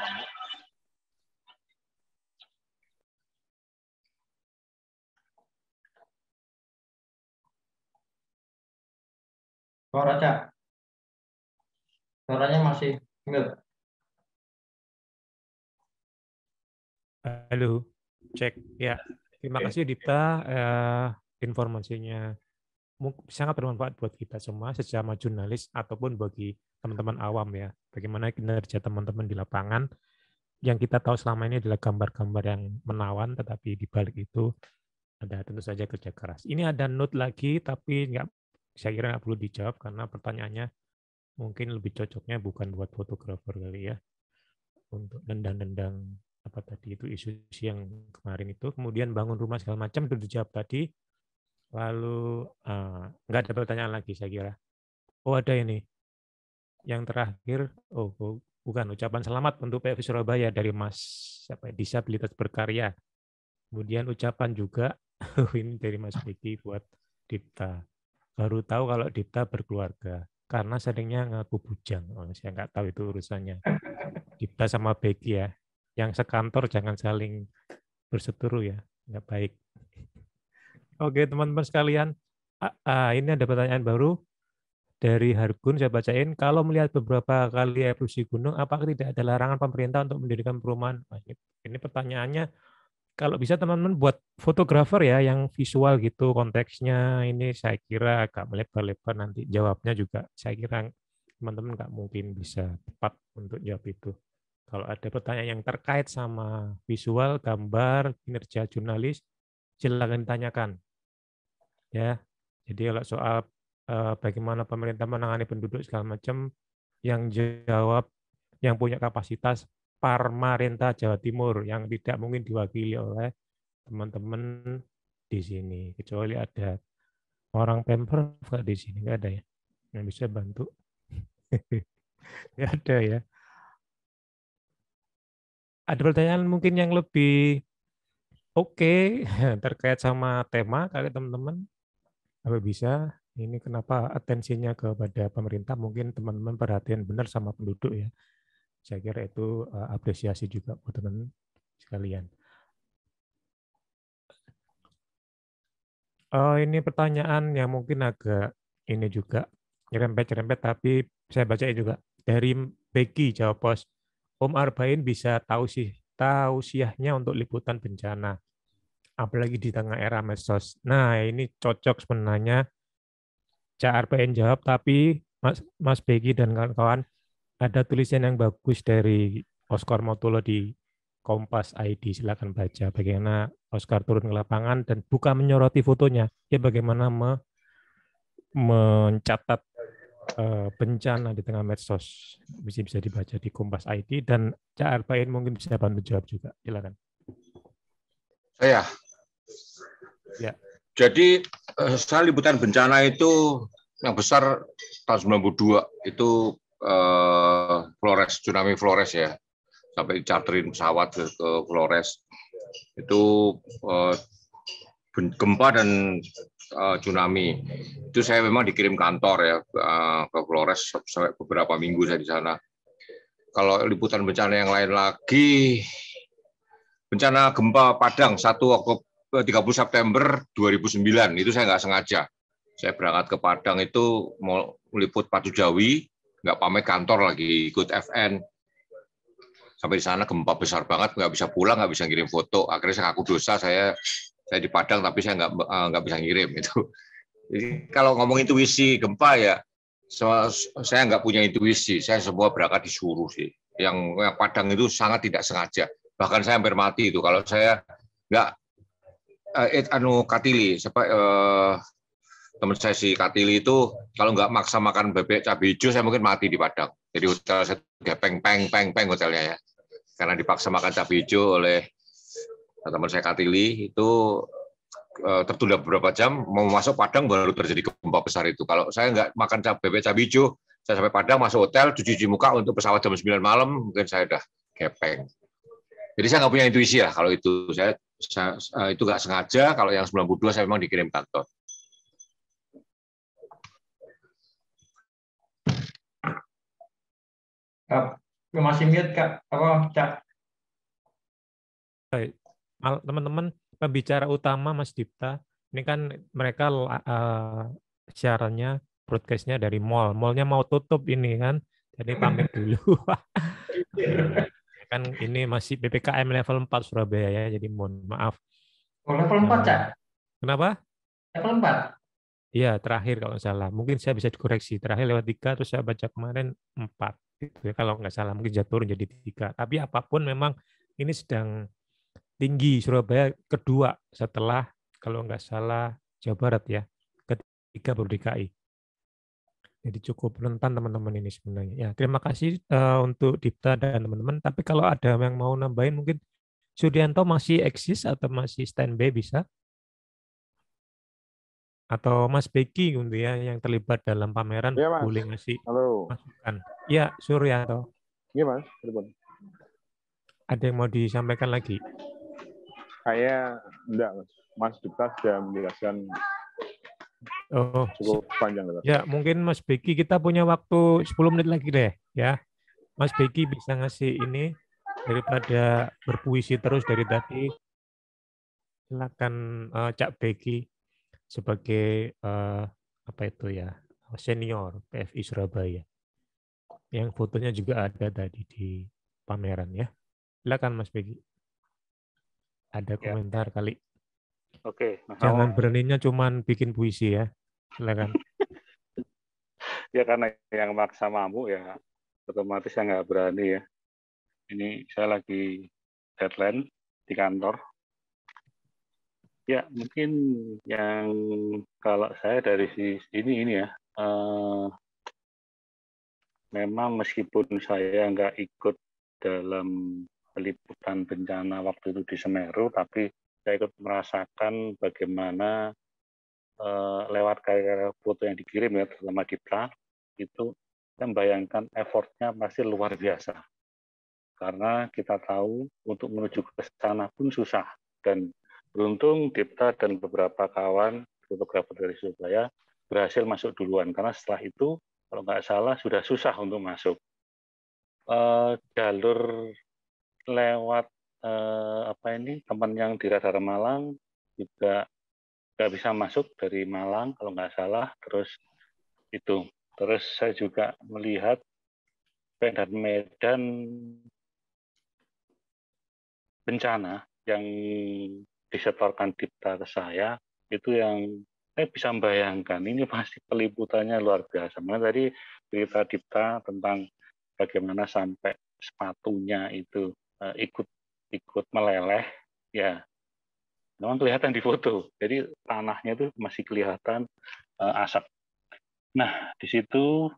Pak Raja, suaranya masih mute. Halo, cek ya. Terima kasih Dipta, informasinya sangat bermanfaat buat kita semua sesama jurnalis ataupun bagi teman-teman awam ya. Bagaimana kinerja teman-teman di lapangan yang kita tahu selama ini adalah gambar-gambar yang menawan, tetapi di balik itu ada tentu saja kerja keras. Ini ada note lagi, tapi saya kira nggak perlu dijawab karena pertanyaannya mungkin lebih cocoknya bukan buat fotografer kali ya, untuk nendang-nendang apa tadi itu isu yang kemarin itu. Kemudian bangun rumah segala macam itu dijawab tadi. Lalu nggak ada pertanyaan lagi saya kira. Oh ada ini yang terakhir. Oh bukan, ucapan selamat untuk PFI Surabaya dari Mas Disabilitas Berkarya. Kemudian ucapan juga ini dari Mas Beki buat Dipta. Baru tahu kalau Dipta berkeluarga. Karena seringnya ngaku bujang. Oh, saya nggak tahu itu urusannya. Dipta sama Becky ya. Yang sekantor jangan saling berseteru ya. Nggak baik. Oke, teman-teman sekalian. Ini ada pertanyaan baru dari Hargun. Saya bacain. Kalau melihat beberapa kali erupsi gunung, apakah tidak ada larangan pemerintah untuk mendirikan perumahan? Nah, ini pertanyaannya. Kalau bisa teman-teman buat fotografer ya yang visual gitu konteksnya, ini saya kira agak melebar-lebar nanti jawabnya juga saya kira teman-teman nggak mungkin bisa tepat untuk jawab itu. Kalau ada pertanyaan yang terkait sama visual, gambar, kinerja jurnalis, silakan ditanyakan. Ya, jadi kalau soal bagaimana pemerintah menangani penduduk segala macam, yang jawab yang punya kapasitas Parmarentah Jawa Timur yang tidak mungkin diwakili oleh teman-teman di sini, kecuali ada orang Pemprov di sini, nggak ada ya yang bisa bantu. Nggak ada ya. Ada pertanyaan mungkin yang lebih oke terkait sama tema kali teman-teman? Apa bisa? Ini kenapa atensinya kepada pemerintah? Mungkin teman-teman perhatian benar sama penduduk ya. Saya kira itu apresiasi juga buat teman-teman sekalian. Ini pertanyaan yang mungkin agak ini juga nyerempet-nyerempet, tapi saya baca juga dari Becky Jawa Pos. Om Arbain bisa tausiahnya untuk liputan bencana, apalagi di tengah era medsos. Nah, ini cocok sebenarnya. Cak Arbain jawab, tapi Mas Becky dan kawan-kawan ada tulisan yang bagus dari Oscar Motulo di Kompas ID. Silakan baca bagaimana Oscar turun ke lapangan dan bukan menyoroti fotonya, ya bagaimana mencatat bencana di tengah medsos. Bisa dibaca di Kompas ID dan Cak Arbain mungkin bisa bantu jawab juga. Silakan. Saya. Ya. Jadi saya liputan bencana itu yang besar tahun 92 itu Flores, tsunami Flores ya, sampai charterin pesawat ke Flores. Itu gempa dan tsunami. Itu saya memang dikirim kantor ya ke Flores sampai beberapa minggu saya di sana. Kalau liputan bencana yang lain lagi, bencana gempa Padang 30 September 2009 itu saya nggak sengaja. Saya berangkat ke Padang itu mau meliput Patu Jawi, nggak pamit kantor lagi, ikut FN. Sampai di sana gempa besar banget, nggak bisa pulang, nggak bisa ngirim foto. Akhirnya saya ngaku dosa, saya di Padang tapi saya nggak bisa ngirim itu. Jadi kalau ngomong intuisi gempa ya, saya nggak punya intuisi. Saya semua berangkat disuruh sih. Yang Padang itu sangat tidak sengaja. Bahkan saya hampir mati itu kalau saya nggak Katili, teman saya si Katili itu kalau nggak maksa makan bebek cabai hijau saya mungkin mati di Padang. Jadi hotel saya peng hotelnya ya, karena dipaksa makan cabai hijau oleh teman saya Katili itu tertunda beberapa jam, mau masuk Padang baru terjadi gempa besar itu. Kalau saya nggak makan bebek cabai hijau, saya sampai Padang masuk hotel cuci muka untuk pesawat jam 9 malam mungkin saya udah gepeng. Jadi saya nggak punya intuisi lah kalau itu. Saya itu nggak sengaja. Kalau yang 92 saya memang dikirim kantor. Masih mute Kak, Cak? Baik, teman-teman pembicara utama Mas Dipta, ini kan mereka siarannya broadcast-nya dari mall. Mallnya mau tutup ini kan, jadi pamit dulu. Kan ini masih PPKM level 4 Surabaya ya, jadi mohon maaf. Oh, level 4, Cak? Kenapa? Level 4? Iya, terakhir kalau nggak salah. Mungkin saya bisa dikoreksi. Terakhir lewat 3, terus saya baca kemarin 4. Gitu ya. Kalau nggak salah, mungkin jatuh turun jadi 3. Tapi apapun memang ini sedang tinggi. Surabaya kedua setelah, kalau nggak salah, Jawa Barat ya. Ketiga baru DKI. Jadi cukup rentan teman-teman ini sebenarnya. Ya, terima kasih untuk Dipta dan teman-teman. Tapi kalau ada yang mau nambahin, mungkin Sudianto masih eksis atau masih standby bisa? Atau Mas Becky gitu ya yang terlibat dalam pameran ya, boleh ngasih masukan. Ya, Suryanto. Iya, Mas. Ada yang mau disampaikan lagi? Kayak enggak, Mas. Mas Dipta sudah menjelaskan Oh, Cukup panjang. ya mungkin Mas Beki kita punya waktu 10 menit lagi deh ya. Mas Beki bisa ngasih ini daripada berpuisi terus dari tadi. Silakan Cak Beki sebagai apa itu ya senior PFI Surabaya. Yang fotonya juga ada tadi di pameran ya. Silakan Mas Beki. Ada Ya. komentar kali. Oke. Jangan beraninya cuman bikin puisi ya. Silakan. Ya karena yang maksa mampu ya otomatis saya nggak berani ya. Ini saya lagi deadline di kantor. Ya mungkin yang kalau saya dari sini ini ya, memang meskipun saya nggak ikut dalam peliputan bencana waktu itu di Semeru, tapi saya ikut merasakan bagaimana lewat karya foto yang dikirim ya, terutama Dipta, itu saya membayangkan effortnya pasti luar biasa. Karena kita tahu untuk menuju ke sana pun susah. Dan beruntung Dipta dan beberapa kawan fotografer dari Surabaya berhasil masuk duluan. Karena setelah itu, kalau nggak salah, sudah susah untuk masuk. Jalur lewat teman yang di Radar Malang juga nggak bisa masuk dari Malang kalau nggak salah. Terus saya juga melihat medan bencana yang disetorkan Dipta ke saya itu yang saya bisa membayangkan ini pasti peliputannya luar biasa. Makanya tadi cerita Dipta tentang bagaimana sampai sepatunya itu ikut meleleh, ya memang kelihatan di foto. Jadi tanahnya itu masih kelihatan asap. Nah di situ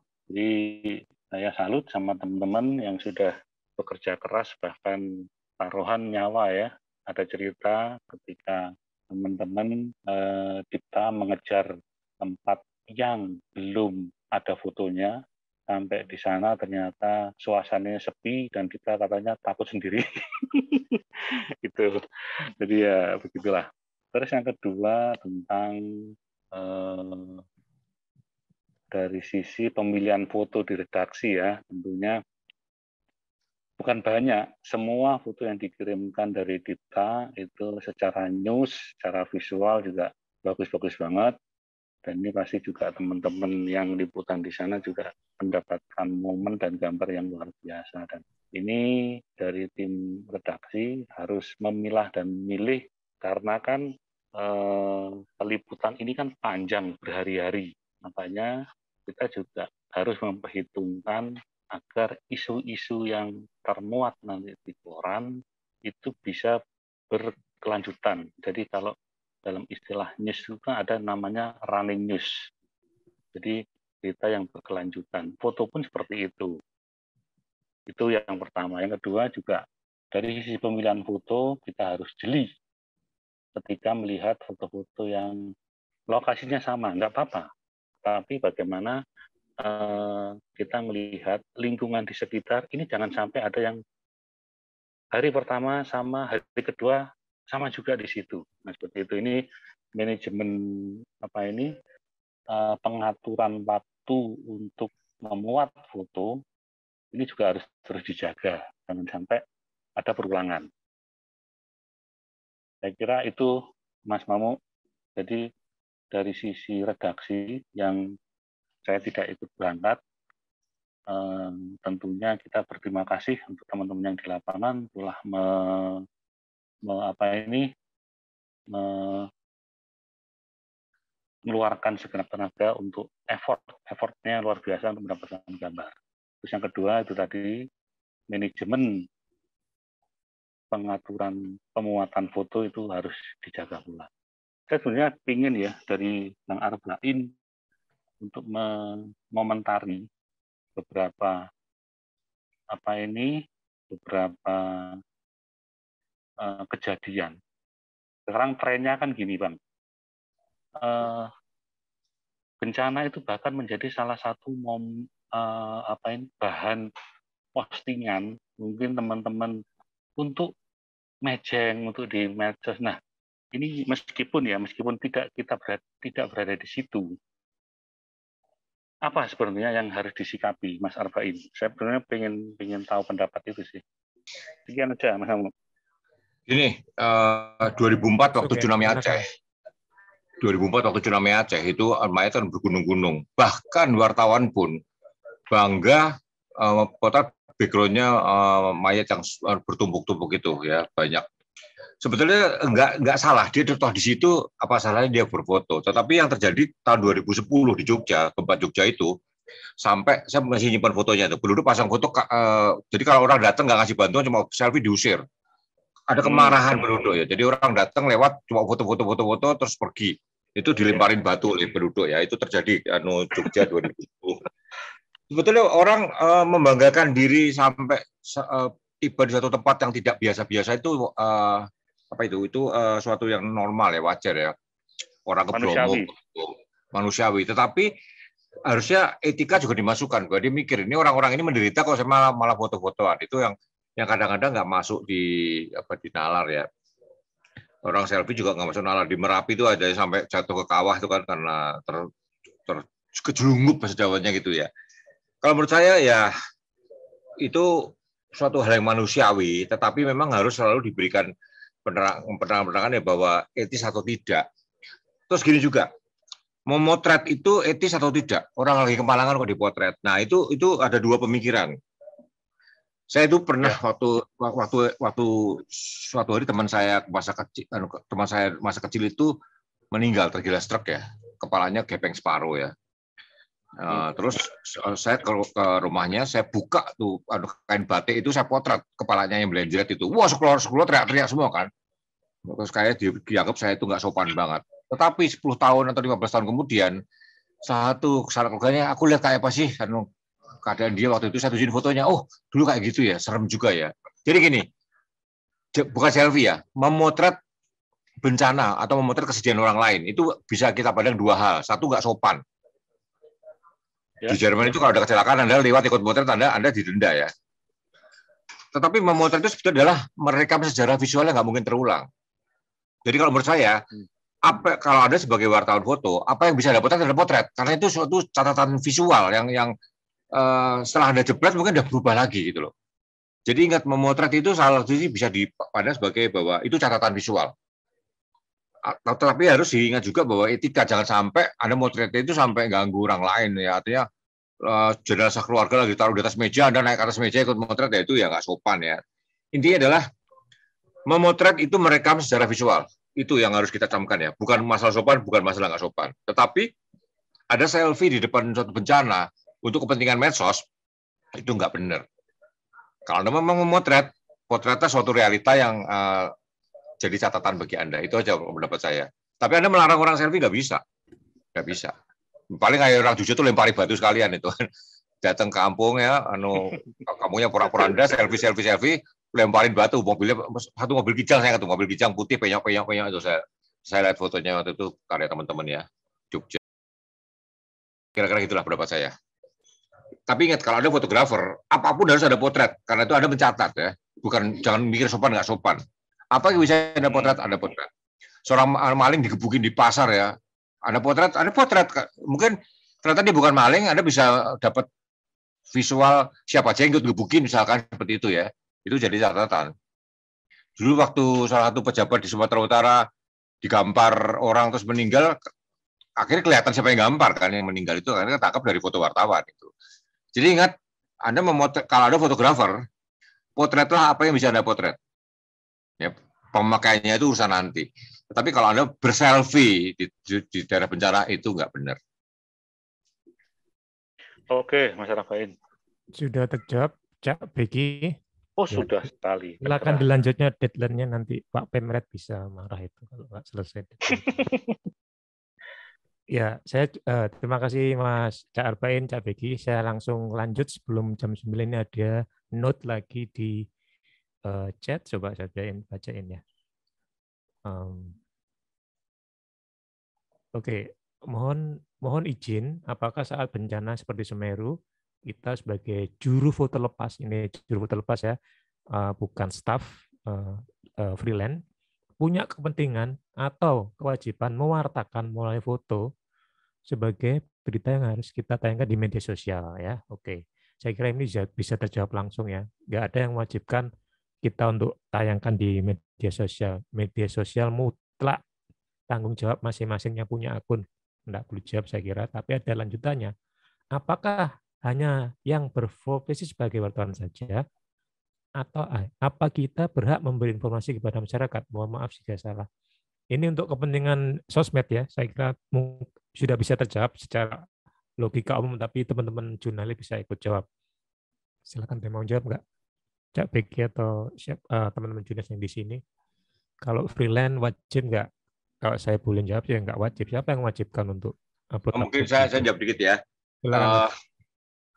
saya salut sama teman-teman yang sudah bekerja keras bahkan taruhan nyawa ya. Ada cerita ketika teman-teman Dipta mengejar tempat yang belum ada fotonya, sampai di sana ternyata suasananya sepi dan kita katanya takut sendiri. Itu. Jadi ya begitulah. Terus yang kedua tentang dari sisi pemilihan foto di redaksi ya, tentunya bukan banyak. Semua foto yang dikirimkan dari Dipta itu secara news, secara visual juga bagus-bagus banget. Dan ini pasti juga teman-teman yang liputan di sana juga mendapatkan momen dan gambar yang luar biasa. Dan ini dari tim redaksi harus memilah dan memilih karena kan peliputan ini kan panjang berhari-hari. Makanya kita juga harus memperhitungkan agar isu-isu yang termuat nanti di koran itu bisa berkelanjutan. Jadi kalau dalam istilah news itu ada namanya running news. Jadi berita yang berkelanjutan. Foto pun seperti itu. Itu yang pertama. Yang kedua juga dari sisi pemilihan foto kita harus jeli ketika melihat foto-foto yang lokasinya sama, nggak apa-apa. Tapi bagaimana kita melihat lingkungan di sekitar, ini jangan sampai ada yang hari pertama sama hari kedua sama juga di situ. Nah, seperti itu. Ini manajemen pengaturan waktu untuk memuat foto ini juga harus terus dijaga, jangan sampai ada perulangan. Saya kira itu Mas Mamu. Jadi dari sisi redaksi yang saya tidak ikut berangkat, tentunya kita berterima kasih untuk teman-teman yang di lapangan telah mengeluarkan segenap tenaga untuk effortnya luar biasa untuk mendapatkan gambar. Terus yang kedua itu tadi manajemen pengaturan pemuatan foto itu harus dijaga pula. Saya sebenarnya ingin ya dari Bang Arba'in untuk mengomentari beberapa kejadian. Sekarang trennya kan gini Bang, bencana itu bahkan menjadi salah satu bahan postingan mungkin teman-teman untuk mejeng, untuk di medsos. Nah, ini meskipun tidak berada di situ, apa sebenarnya yang harus disikapi, Mas Arba'in? Saya sebenarnya pengen tahu pendapat itu sih. Sekian aja, Mas Amung. Ini 2004 waktu Oke, tsunami silakan. Aceh. 2004 waktu tsunami Aceh itu mayat kan bergunung-gunung. Bahkan wartawan pun bangga potret background-nya mayat yang bertumpuk-tumpuk itu ya, banyak. Sebetulnya enggak salah dia toh di situ, apa salahnya dia berfoto. Tetapi yang terjadi tahun 2010 di Jogja, gempa Jogja itu, sampai saya masih nyimpan fotonya itu, penduduk pasang foto, jadi kalau orang datang nggak ngasih bantuan cuma selfie diusir. Ada kemarahan penduduk ya. Jadi orang datang lewat cuma foto-foto terus pergi. Itu dilemparin batu oleh penduduk ya. Itu terjadi Jogja 2010. Sebetulnya orang membanggakan diri sampai tiba di satu tempat yang tidak biasa-biasa itu apa itu suatu yang normal ya, wajar ya. Orang ke Bromo manusiawi. Tetapi harusnya etika juga dimasukkan. Bahwa dia mikir ini orang-orang ini menderita kok saya malah foto-fotoan. Itu yang kadang-kadang nggak masuk di nalar ya. Orang selfie juga nggak masuk nalar. Di Merapi itu ada sampai jatuh ke kawah itu kan karena kejelungup bahasa Jawanya gitu ya. Kalau menurut saya ya itu suatu hal yang manusiawi, tetapi memang harus selalu diberikan penerangan ya bahwa etis atau tidak. Terus gini juga, memotret itu etis atau tidak? Orang lagi kemalangan kok dipotret. Nah itu ada dua pemikiran. Saya itu pernah waktu suatu hari teman saya masa kecil itu meninggal tergilas truk ya, kepalanya gepeng separuh ya. Terus saya ke rumahnya, saya buka tuh kain batik itu, saya potret kepalanya yang melenjret itu. Wah, sekeluar teriak-teriak semua kan. Terus kayak dianggap saya itu nggak sopan banget. Tetapi 10 tahun atau 15 tahun kemudian, satu salah keluarganya, aku lihat kayak apa sih keadaan dia waktu itu, saya tunjukin fotonya. Oh, dulu kayak gitu ya, serem juga ya. Jadi gini, bukan selfie ya, memotret bencana atau memotret kesedihan orang lain itu bisa kita pandang dua hal. Satu, nggak sopan. Di Jerman itu kalau ada kecelakaan Anda lewat ikut motret, Anda didenda ya. Tetapi memotret itu sebetulnya adalah merekam sejarah visual yang nggak mungkin terulang. Jadi kalau menurut saya, kalau Anda sebagai wartawan foto, apa yang bisa Anda potret adalah potret, karena itu suatu catatan visual yang setelah Anda jebret mungkin udah berubah lagi gitu loh. Jadi ingat, memotret itu salah satu bisa dipandang sebagai bahwa itu catatan visual. Tetapi harus diingat juga bahwa etika, jangan sampai Anda motret itu sampai ganggu orang lain ya. Artinya jenazah keluarga lagi taruh di atas meja, Anda naik ke atas meja ikut motret, ya itu ya nggak sopan ya. Intinya adalah memotret itu merekam secara visual. Itu yang harus kita camkan ya. Bukan masalah sopan, bukan masalah nggak sopan. Tetapi ada selfie di depan suatu bencana untuk kepentingan medsos, itu nggak benar. Kalau Anda memang memotret, potretnya suatu realita yang jadi catatan bagi Anda. Itu aja pendapat saya. Tapi Anda melarang orang selfie nggak bisa. Nggak bisa. Paling kayak orang Jogja itu lempari batu sekalian itu. Datang ke kampung ya, kamunya pura-pura Anda selfie, lemparin batu, mobilnya satu mobil kijang, saya ketemu mobil kijang putih penyok itu saya lihat fotonya waktu itu karya teman-teman ya, Jogja. Kira-kira gitulah pendapat saya. Tapi ingat, kalau ada fotografer, apapun harus ada potret, karena itu Anda mencatat ya, bukan jangan mikir sopan nggak sopan. Apa yang bisa Anda potret? Anda potret. Seorang maling digebukin di pasar ya, Anda potret. Mungkin ternyata dia bukan maling, Anda bisa dapat visual siapa aja yang ikut gebukin misalkan seperti itu ya. Itu jadi catatan. Dulu waktu salah satu pejabat di Sumatera Utara digampar orang terus meninggal, akhirnya kelihatan siapa yang gampar kan, yang meninggal itu karena ketangkap dari foto wartawan itu. Jadi ingat, Anda memotret, kalau ada fotografer, potretlah apa yang bisa Anda potret. Ya, pemakaiannya itu urusan nanti. Tetapi kalau Anda berselfie di daerah bencana itu nggak benar. Oke, Mas Rafain. Sudah terjawab, Cak Begi. Oh, ya. Sudah sekali. Silakan dilanjutnya, deadline-nya nanti Pak Pemret bisa marah itu kalau nggak selesai. Ya, saya terima kasih Mas Cak Arba'in, Cak Begi. Saya langsung lanjut sebelum jam 9 ini ada note lagi di chat. Coba saya bacain ya. Oke, mohon izin, apakah saat bencana seperti Semeru, kita sebagai juru foto lepas, ini juru foto lepas ya, bukan staff freelance, punya kepentingan atau kewajiban mewartakan mulai foto sebagai berita yang harus kita tayangkan di media sosial ya. Oke, saya kira ini bisa terjawab langsung ya. Nggak ada yang mewajibkan kita untuk tayangkan di media sosial. Media sosial mutlak tanggung jawab masing-masing yang punya akun. Nggak perlu jawab saya kira, tapi ada lanjutannya. Apakah hanya yang berprofesi sebagai wartawan saja, atau apa kita berhak memberi informasi kepada masyarakat? Mohon maaf jika salah. Ini untuk kepentingan sosmed ya, saya kira sudah bisa terjawab secara logika umum, tapi teman-teman jurnalis bisa ikut jawab. Silakan, mau jawab nggak? Cak Beki atau teman-teman jurnalis yang di sini. Kalau freelance wajib nggak? Kalau saya boleh jawab ya nggak wajib. Siapa yang wajibkan untuk upload? Mungkin saya jawab dikit ya. Silakan.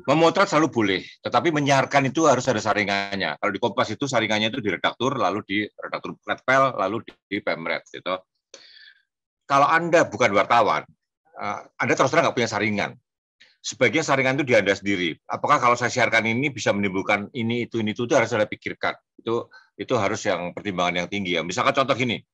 Memotret selalu boleh, tetapi menyiarkan itu harus ada saringannya. Kalau di Kompas itu saringannya itu di redaktur, lalu di redaktur Netpel, lalu di Pemret. Gitu. Kalau Anda bukan wartawan, Anda terus terang nggak punya saringan. Sebagian saringan itu di Anda sendiri. Apakah kalau saya siarkan ini bisa menimbulkan ini, itu harus Anda pikirkan. Itu harus yang pertimbangan yang tinggi. Ya. Misalkan contoh gini,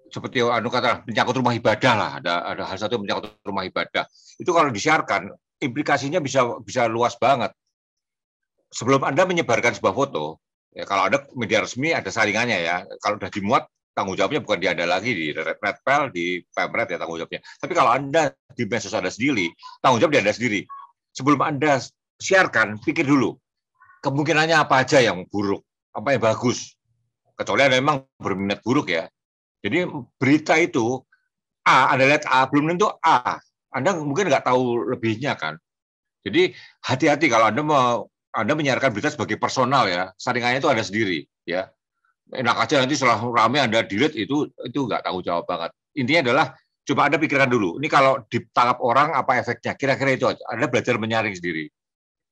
seperti kata menyangkut rumah ibadah lah, ada hal satu menyangkut rumah ibadah. Itu kalau disiarkan implikasinya bisa luas banget. Sebelum Anda menyebarkan sebuah foto, ya kalau ada media resmi ada saringannya ya. Kalau sudah dimuat tanggung jawabnya bukan di Anda lagi, di Netpel, di Pemret ya tanggung jawabnya. Tapi kalau Anda di medsos Anda sendiri, tanggung jawab di Anda sendiri. Sebelum Anda siarkan, pikir dulu kemungkinannya apa aja yang buruk, apa yang bagus. Kecuali Anda memang berminat buruk ya. Jadi berita itu Anda lihat A, belum tentu A. Anda mungkin nggak tahu lebihnya kan. Jadi hati-hati kalau Anda menyiarkan berita sebagai personal ya, saringannya itu Anda sendiri ya. Enak aja nanti setelah ramai Anda delete itu nggak tanggung jawab banget. Intinya adalah coba Anda pikirkan dulu. Ini kalau ditangkap orang apa efeknya? Kira-kira itu aja. Anda belajar menyaring sendiri.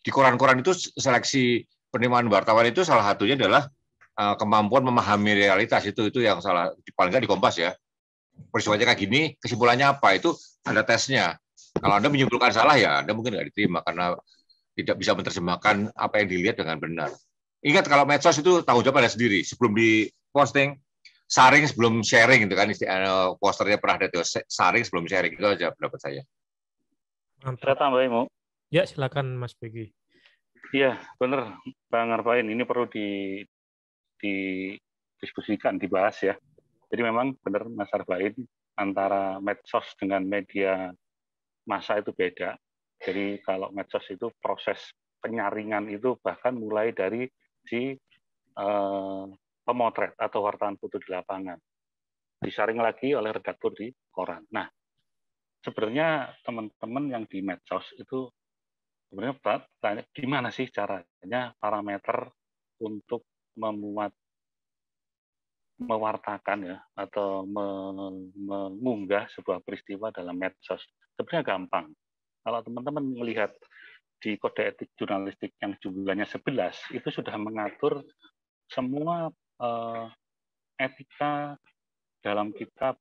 Di koran-koran itu seleksi penerimaan wartawan itu salah satunya adalah kemampuan memahami realitas itu yang salah paling nggak di Kompas ya. Peristiwanya kayak gini, kesimpulannya apa itu ada tesnya. Kalau Anda menyimpulkan salah ya Anda mungkin nggak diterima karena tidak bisa menerjemahkan apa yang dilihat dengan benar. Ingat kalau medsos itu tanggung jawab Anda sendiri. Sebelum diposting, saring sebelum sharing gitu kan. Posternya pernah ada tuh, saring sebelum sharing, itu aja pendapat saya. Saya tambahin, Mo. Ya, silakan Mas Begi. Iya, benar Bang Arbain. Ini perlu didiskusikan, dibahas ya. Jadi memang benar Mas Arbain, antara medsos dengan media massa itu beda. Jadi kalau medsos itu proses penyaringan itu bahkan mulai dari si pemotret atau wartawan foto di lapangan. Disaring lagi oleh redaktur di koran. Nah, sebenarnya teman-teman yang di medsos itu sebenarnya tanya gimana sih caranya parameter untuk mewartakan ya atau mengunggah sebuah peristiwa dalam medsos. Sebenarnya gampang. Kalau teman-teman melihat di kode etik jurnalistik yang jumlahnya 11 itu sudah mengatur semua etika dalam kita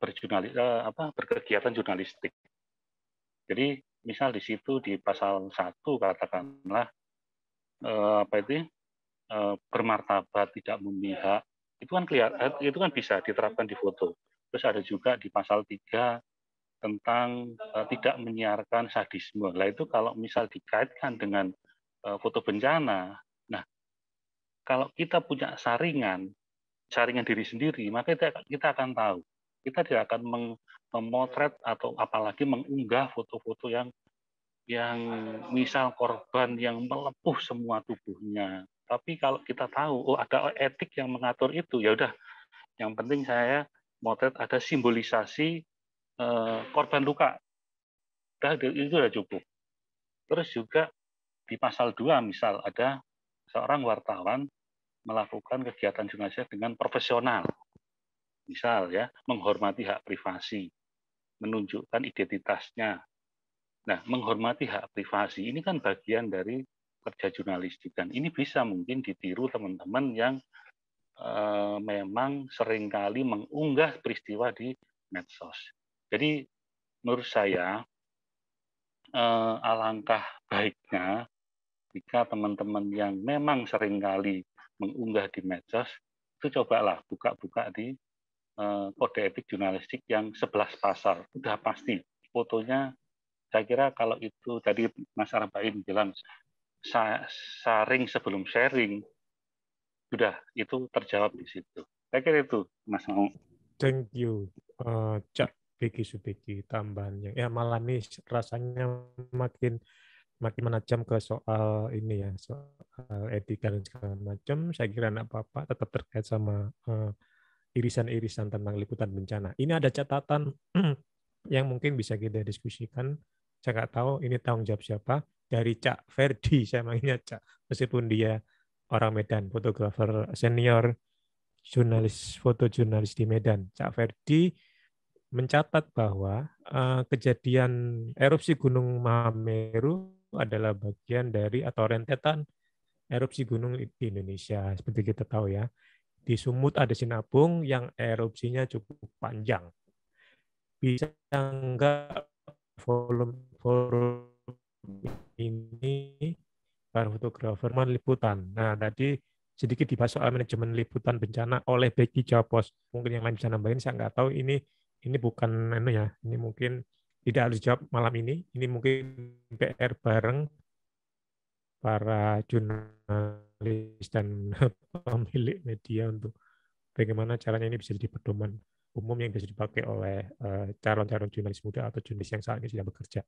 berkegiatan jurnalistik. Jadi misal di situ di pasal 1 katakanlah bermartabat, tidak memihak, itu kan bisa diterapkan di foto. Terus ada juga di pasal 3 tentang tidak menyiarkan sadisme. Nah itu kalau misal dikaitkan dengan foto bencana, nah kalau kita punya saringan diri sendiri, maka kita akan tahu. Kita tidak akan memotret atau apalagi mengunggah foto-foto yang misal korban yang melepuh semua tubuhnya. Tapi kalau kita tahu, ada etik yang mengatur itu, ya udah. Yang penting saya motret ada simbolisasi korban luka. Itu sudah cukup. Terus juga di pasal 2 misal ada seorang wartawan melakukan kegiatan jurnalistik dengan profesional. Misal ya, menghormati hak privasi, menunjukkan identitasnya. Nah, menghormati hak privasi ini kan bagian dari kerja jurnalistik dan ini bisa mungkin ditiru teman-teman yang memang seringkali mengunggah peristiwa di medsos. Jadi menurut saya alangkah baiknya jika teman-teman yang memang seringkali mengunggah di medsos itu cobalah buka-buka di kode etik jurnalistik yang 11 pasal, udah pasti fotonya. Saya kira kalau itu tadi Mas Arbain bilang sharing sebelum sharing, sudah itu terjawab di situ. Saya kira itu Mas Mau. Thank you, Cak Beki Subeki, tambahannya. Ya, malam ini rasanya makin menajam ke soal ini ya, soal etika dan segala macam. Saya kira anak apa-apa tetap terkait sama irisan-irisan tentang liputan bencana. Ini ada catatan yang mungkin bisa kita diskusikan. Saya nggak tahu ini tanggung jawab siapa. Dari Cak Ferdi, saya manggilnya Cak, meskipun dia orang Medan, fotografer senior, fotojurnalis di Medan. Cak Ferdi mencatat bahwa kejadian erupsi Gunung Mahameru adalah bagian dari atau rentetan erupsi gunung di Indonesia. Seperti kita tahu ya, di Sumut ada Sinabung yang erupsinya cukup panjang. Bisa enggak forum ini para fotografer liputan. Nah, tadi sedikit dibahas soal manajemen liputan bencana oleh Becky Japos. Mungkin yang lain bisa nambahin, saya nggak tahu. Ini bukan ya, ini mungkin tidak harus dijawab malam ini. Ini mungkin PR bareng para jurnalis dan pemilik media untuk bagaimana caranya ini bisa jadi pedoman umum yang bisa dipakai oleh calon-calon jurnalis muda atau jurnalis yang saat ini sedang bekerja.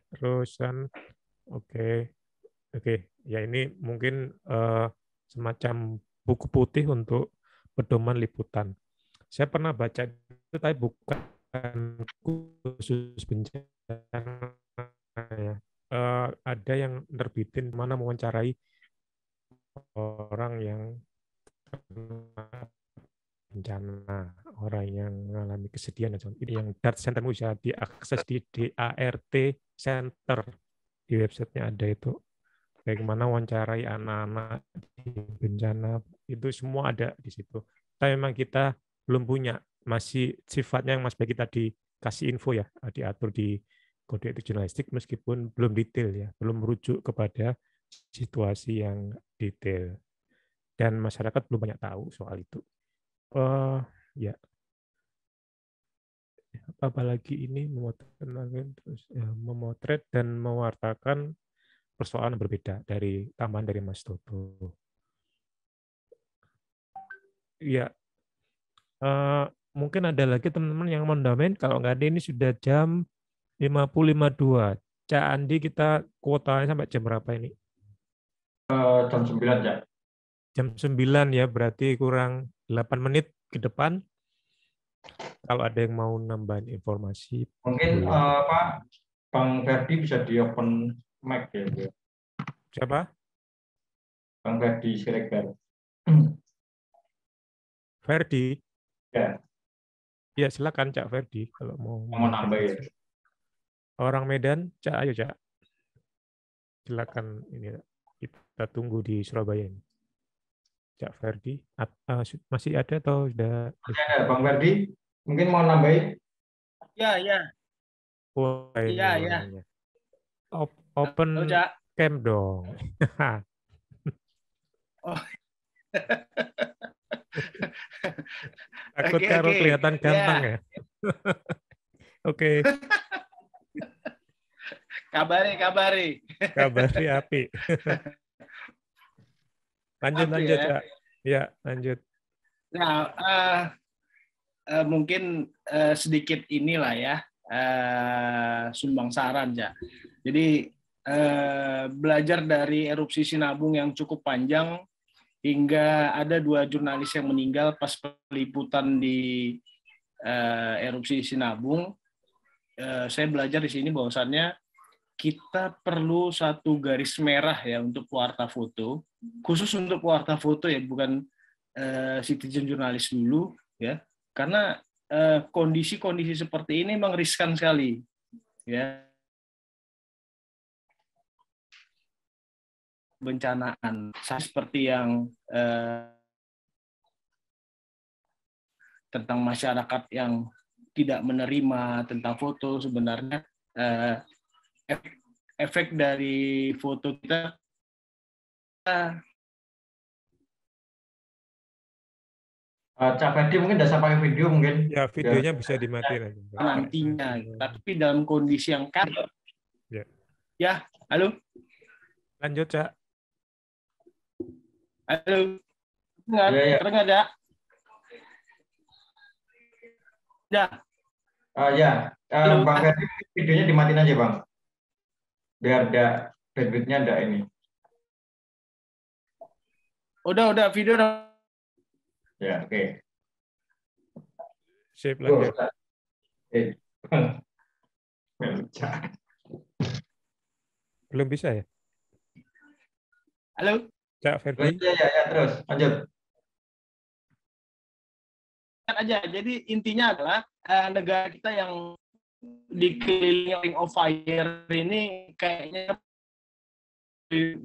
Terusan, oke, ya ini mungkin semacam buku putih untuk pedoman liputan. Saya pernah baca itu, tapi bukan khusus bencana ya. Ada yang nerbitin mana mewawancarai orang yang bencana, orang yang mengalami kesedihan, ini yang data center bisa diakses di DART Center, di websitenya ada itu. Bagaimana wawancarai anak-anak di bencana, itu semua ada di situ. Tapi memang kita belum punya, masih sifatnya yang Mas Beki tadi kasih info ya, diatur di kode etik jurnalistik meskipun belum detail ya, belum merujuk kepada situasi yang detail. Dan masyarakat belum banyak tahu soal itu. Ya, apalagi ini memotret dan mewartakan persoalan berbeda dari tambahan dari Mas Toto. Ya, mungkin ada lagi teman-teman yang mau nambahin. Kalau nggak ada, ini sudah jam 50.52. Cak Andi, kita kuotanya sampai jam berapa ini? Jam 9 ya. Jam 9 ya, berarti kurang 8 menit ke depan. Kalau ada yang mau nambahin informasi, mungkin Bang Ferdi bisa di open mic ya. Siapa? Bang Ferdi Siregar. Ferdi. Ya. Ya, silakan Cak Ferdi kalau mau nambah ya. Orang Medan, Cak, ayo Cak. Silakan, ini kita tunggu di Surabaya ini. Cak Ferdi, masih ada atau sudah? Masih ada, Bang Ferdi. Mungkin mau nambahin? Ya. Oh, ya. Open cam dong. Oh. Takut kalau kelihatan ganteng ya. Oke. Kabari. Kabari api. Lanjut ya. Cak. Ya, lanjut. Nah, mungkin sedikit inilah ya, sumbang saran ya. Jadi belajar dari erupsi Sinabung yang cukup panjang hingga ada 2 jurnalis yang meninggal pas peliputan di erupsi Sinabung. Saya belajar di sini bahwasannya kita perlu satu garis merah ya untuk pewarta foto, khusus untuk pewarta foto ya, bukan citizen jurnalis dulu ya, karena kondisi-kondisi seperti ini memang riskan sekali ya, bencanaan seperti yang tentang masyarakat yang tidak menerima tentang foto. Sebenarnya efek dari foto kita Cak Ferdi mungkin udah pakai video mungkin. Ya, videonya bisa dimatiin aja. Nantinya, tapi dalam kondisi yang kan. Ya. Ya, halo. Lanjut, Cak. Halo. Dengar, Ya, ya. terdengar ya? Ya. Ya, Halo. Bang Ferdi videonya dimatiin aja Bang, biar ada bandwidth-nya ada ini. Udah video udah. Ya, oke. Sip, lanjut. Belum bisa ya? Halo. Cak Ferdi. Ya, terus lanjut. Aja. Jadi intinya adalah negara kita yang dikelilingi ring of fire ini kayaknya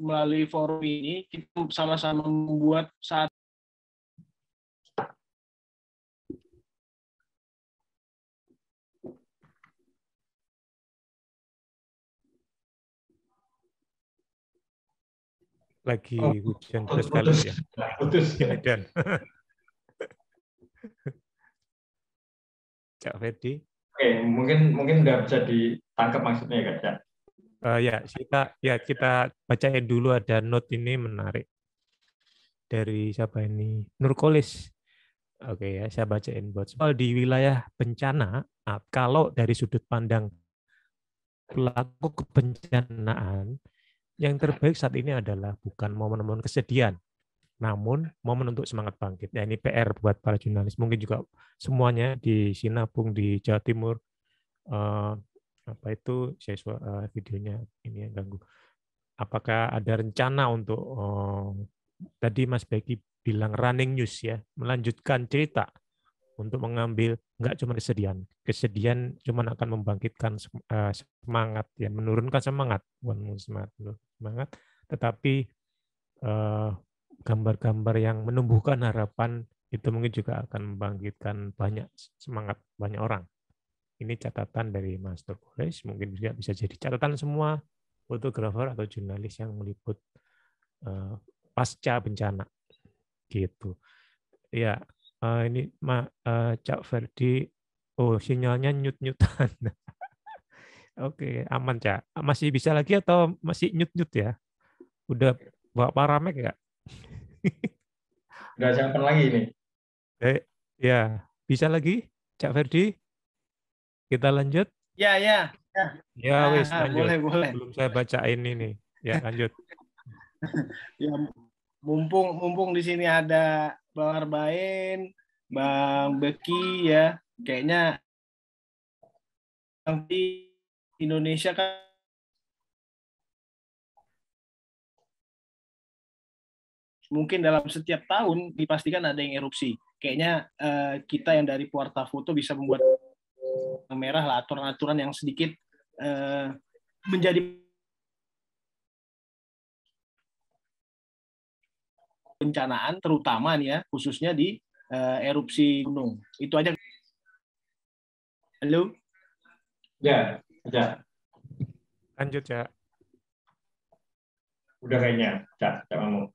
melalui forum ini kita sama-sama membuat saat lagi hujan terus kali ya. Putus. Dan Cak Ferdi. Oke, mungkin udah bisa ditangkap maksudnya kan, Cak? Kita bacain dulu, ada note ini menarik dari siapa ini, Nurkolis. Oke ya, saya bacain buat soal di wilayah bencana. Kalau dari sudut pandang pelaku kebencanaan, yang terbaik saat ini adalah bukan momen-momen kesedihan, namun momen untuk semangat bangkit. Ya, ini PR buat para jurnalis, mungkin juga semuanya di Sinabung di Jawa Timur. Apa itu saya videonya ini yang ganggu. Apakah ada rencana untuk tadi Mas Beki bilang running news ya, melanjutkan cerita untuk mengambil nggak cuma kesedihan cuma akan membangkitkan semangat ya, menurunkan semangat, bukan semangat, tetapi gambar-gambar yang menumbuhkan harapan itu mungkin juga akan membangkitkan banyak semangat banyak orang. Ini catatan dari Mas Nurkolis, mungkin juga bisa jadi catatan semua fotografer atau jurnalis yang meliput pasca bencana gitu. Ya, ini Cak Ferdi, sinyalnya nyut-nyutan. Oke, aman Cak. Masih bisa lagi atau masih nyut-nyut ya? Udah bawa paramek nggak? Udah siapan lagi ini. Ya, bisa lagi Cak Ferdi? Kita lanjut? Ya. Ya, wis lanjut. Boleh. Belum saya bacain ini. Ya, lanjut. Ya, mumpung di sini ada Bang Arbain, Bang Beki ya, kayaknya di Indonesia kan mungkin dalam setiap tahun dipastikan ada yang erupsi. Kayaknya kita yang dari Puarta Foto bisa membuat merah lah, aturan-aturan yang sedikit menjadi bencanaan, terutama nih ya, khususnya di erupsi gunung. Itu aja. Halo? Ya. Lanjut, Cak. Udah kayaknya, Cak kamu.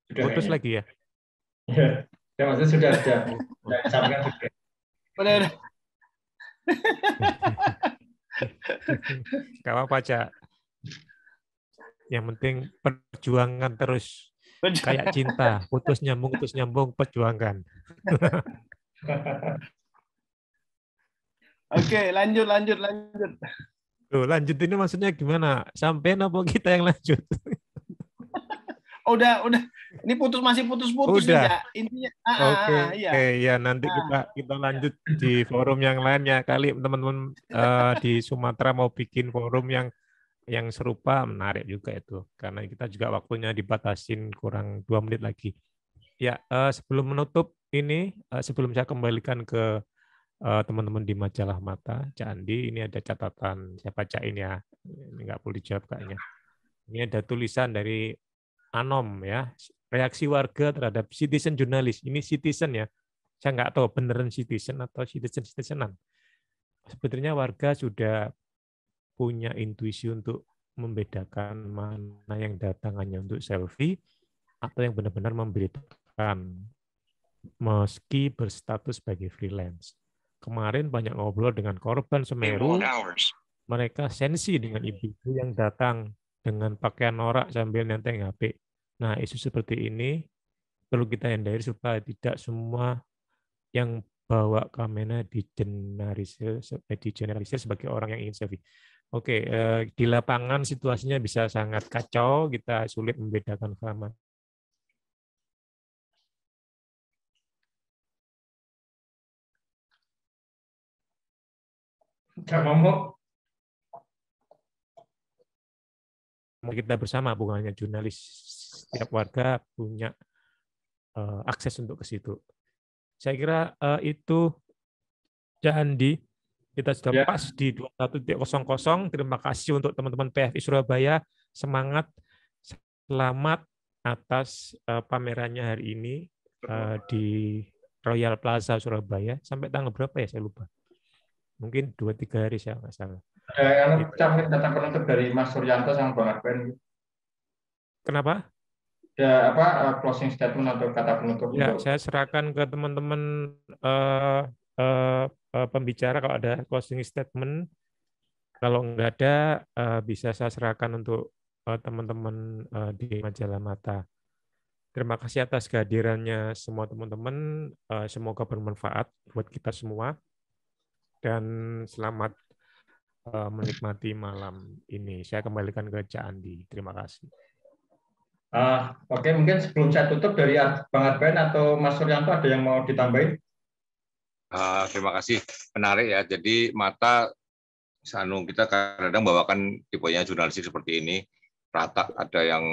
Sudah putus kayaknya lagi ya? Ya, maksudnya sudah. Sampaikan sudah. Udah. Gak apa-apa, Cak. Yang penting perjuangan terus. Kayak cinta, putus nyambung, perjuangkan. Oke, lanjut. Loh, lanjut ini maksudnya gimana? Sampai apa kita yang lanjut? Udah. Ini masih putus udah. Ya. Intinya. Oke, ya nanti kita lanjut di forum yang lainnya. Kali teman-teman di Sumatera mau bikin forum yang serupa, menarik juga itu. Karena kita juga waktunya dibatasin kurang 2 menit lagi. Ya, sebelum menutup ini, sebelum saya kembalikan ke teman-teman di Majalah Mata, Cak Andi, ini ada catatan, saya bacain ya. Ini nggak perlu dijawab kayaknya. Ini ada tulisan dari Anom ya, reaksi warga terhadap citizen jurnalis. Ini citizen ya. Saya nggak tahu beneran citizen atau citizen-citizenan. Sebetulnya warga sudah punya intuisi untuk membedakan mana yang datang hanya untuk selfie atau yang benar-benar memberitakan. meski berstatus sebagai freelance. Kemarin banyak ngobrol dengan korban Semeru, mereka sensi dengan ibu-ibu yang datang dengan pakaian norak sambil nenteng HP. Nah, isu seperti ini perlu kita hindari supaya tidak semua yang bawa kamera digeneralisir sebagai orang yang ingin selfie. Oke, di lapangan situasinya bisa sangat kacau, kita sulit membedakan kamera. Kita bersama, bukan hanya jurnalis, setiap warga punya akses untuk ke situ. Saya kira itu, Andi, kita sudah pas di 21.00. Terima kasih untuk teman-teman PFI Surabaya, semangat, selamat atas pamerannya hari ini di Royal Plaza Surabaya. Sampai tanggal berapa ya, saya lupa. Mungkin 2-3 hari, saya nggak salah. Ada kata penutup dari Mas Suryanto sama Bang Arben. Kenapa? Ada apa closing statement atau kata penutup? Ya, saya serahkan ke teman-teman pembicara kalau ada closing statement. Kalau nggak ada, bisa saya serahkan untuk teman-teman di Majalah Mata. Terima kasih atas kehadirannya semua teman-teman. Semoga bermanfaat buat kita semua. Dan selamat menikmati malam ini. Saya kembalikan ke Cak Andi. Terima kasih. Oke, mungkin sebelum saya tutup dari Bang Arben atau Mas Suryanto ada yang mau ditambahin? Terima kasih, menarik ya. Jadi Mata, kita kadang bawakan tipenya jurnalistik seperti ini, rata, ada yang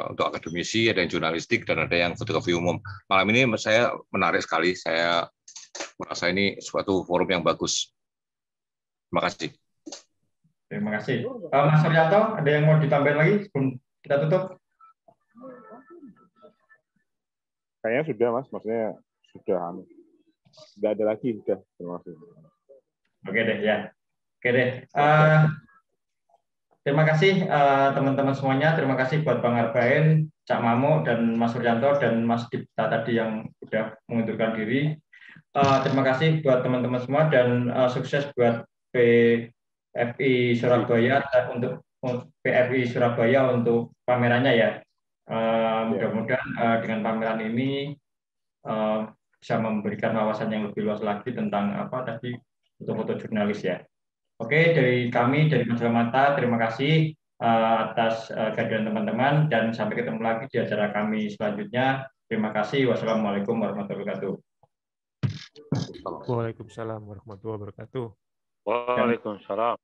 untuk akademisi, ada yang jurnalistik, dan ada yang fotografi umum. Malam ini saya menarik sekali, saya merasa ini suatu forum yang bagus. Terima kasih. Terima kasih. Mas Suryanto, ada yang mau ditambahin lagi sebelum kita tutup? Kayaknya sudah, Mas. Maksudnya sudah, nggak ada lagi. Sudah. Terima kasih. Oke deh, ya. Oke deh. Terima kasih teman-teman semuanya. Terima kasih buat Bang Arben, Cak Mamo, dan Mas Suryanto, dan Mas Dipta tadi yang sudah mengundurkan diri. Terima kasih buat teman-teman semua, dan sukses buat PFI Surabaya untuk pamerannya ya. Mudah-mudahan dengan pameran ini bisa memberikan wawasan yang lebih luas lagi tentang apa tadi untuk foto jurnalis ya. Oke, dari kami dari Majalah Mata, terima kasih atas kehadiran teman-teman, dan sampai ketemu lagi di acara kami selanjutnya. Terima kasih. Wassalamualaikum warahmatullahi wabarakatuh. Waalaikumsalam warahmatullahi wabarakatuh. Waalaikumsalam.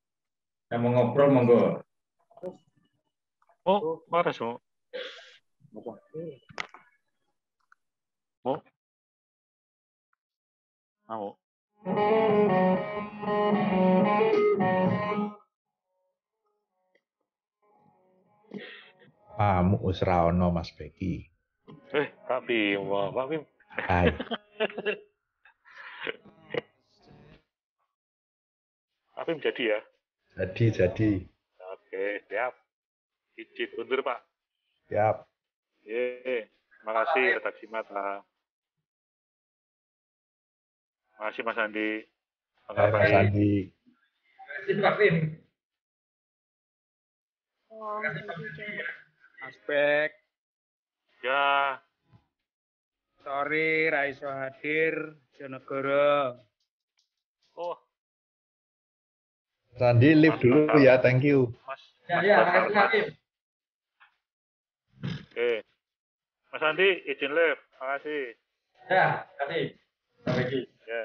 Yang mau ngobrol, monggo. Oh, marah semua. Oh. Mau. Pamuk wis ra ono Mas Beki. Pak Bim, Pak Bim. Hai. Pak Bim jadi ya? Jadi. Oke, siap. Izin mundur, Pak. Siap. Makasih redaksi Mata. Makasih Mas Andi. Hai Mas Andi. Pak Bim. Aspek. Ya. Sorry, Raiso hadir, Jonegoro. Oh. Mas Andi live dulu ya, thank you. Ya, makasih. Oke. Mas Andi izin live, makasih. Ya, makasih. Sampai lagi. Ya.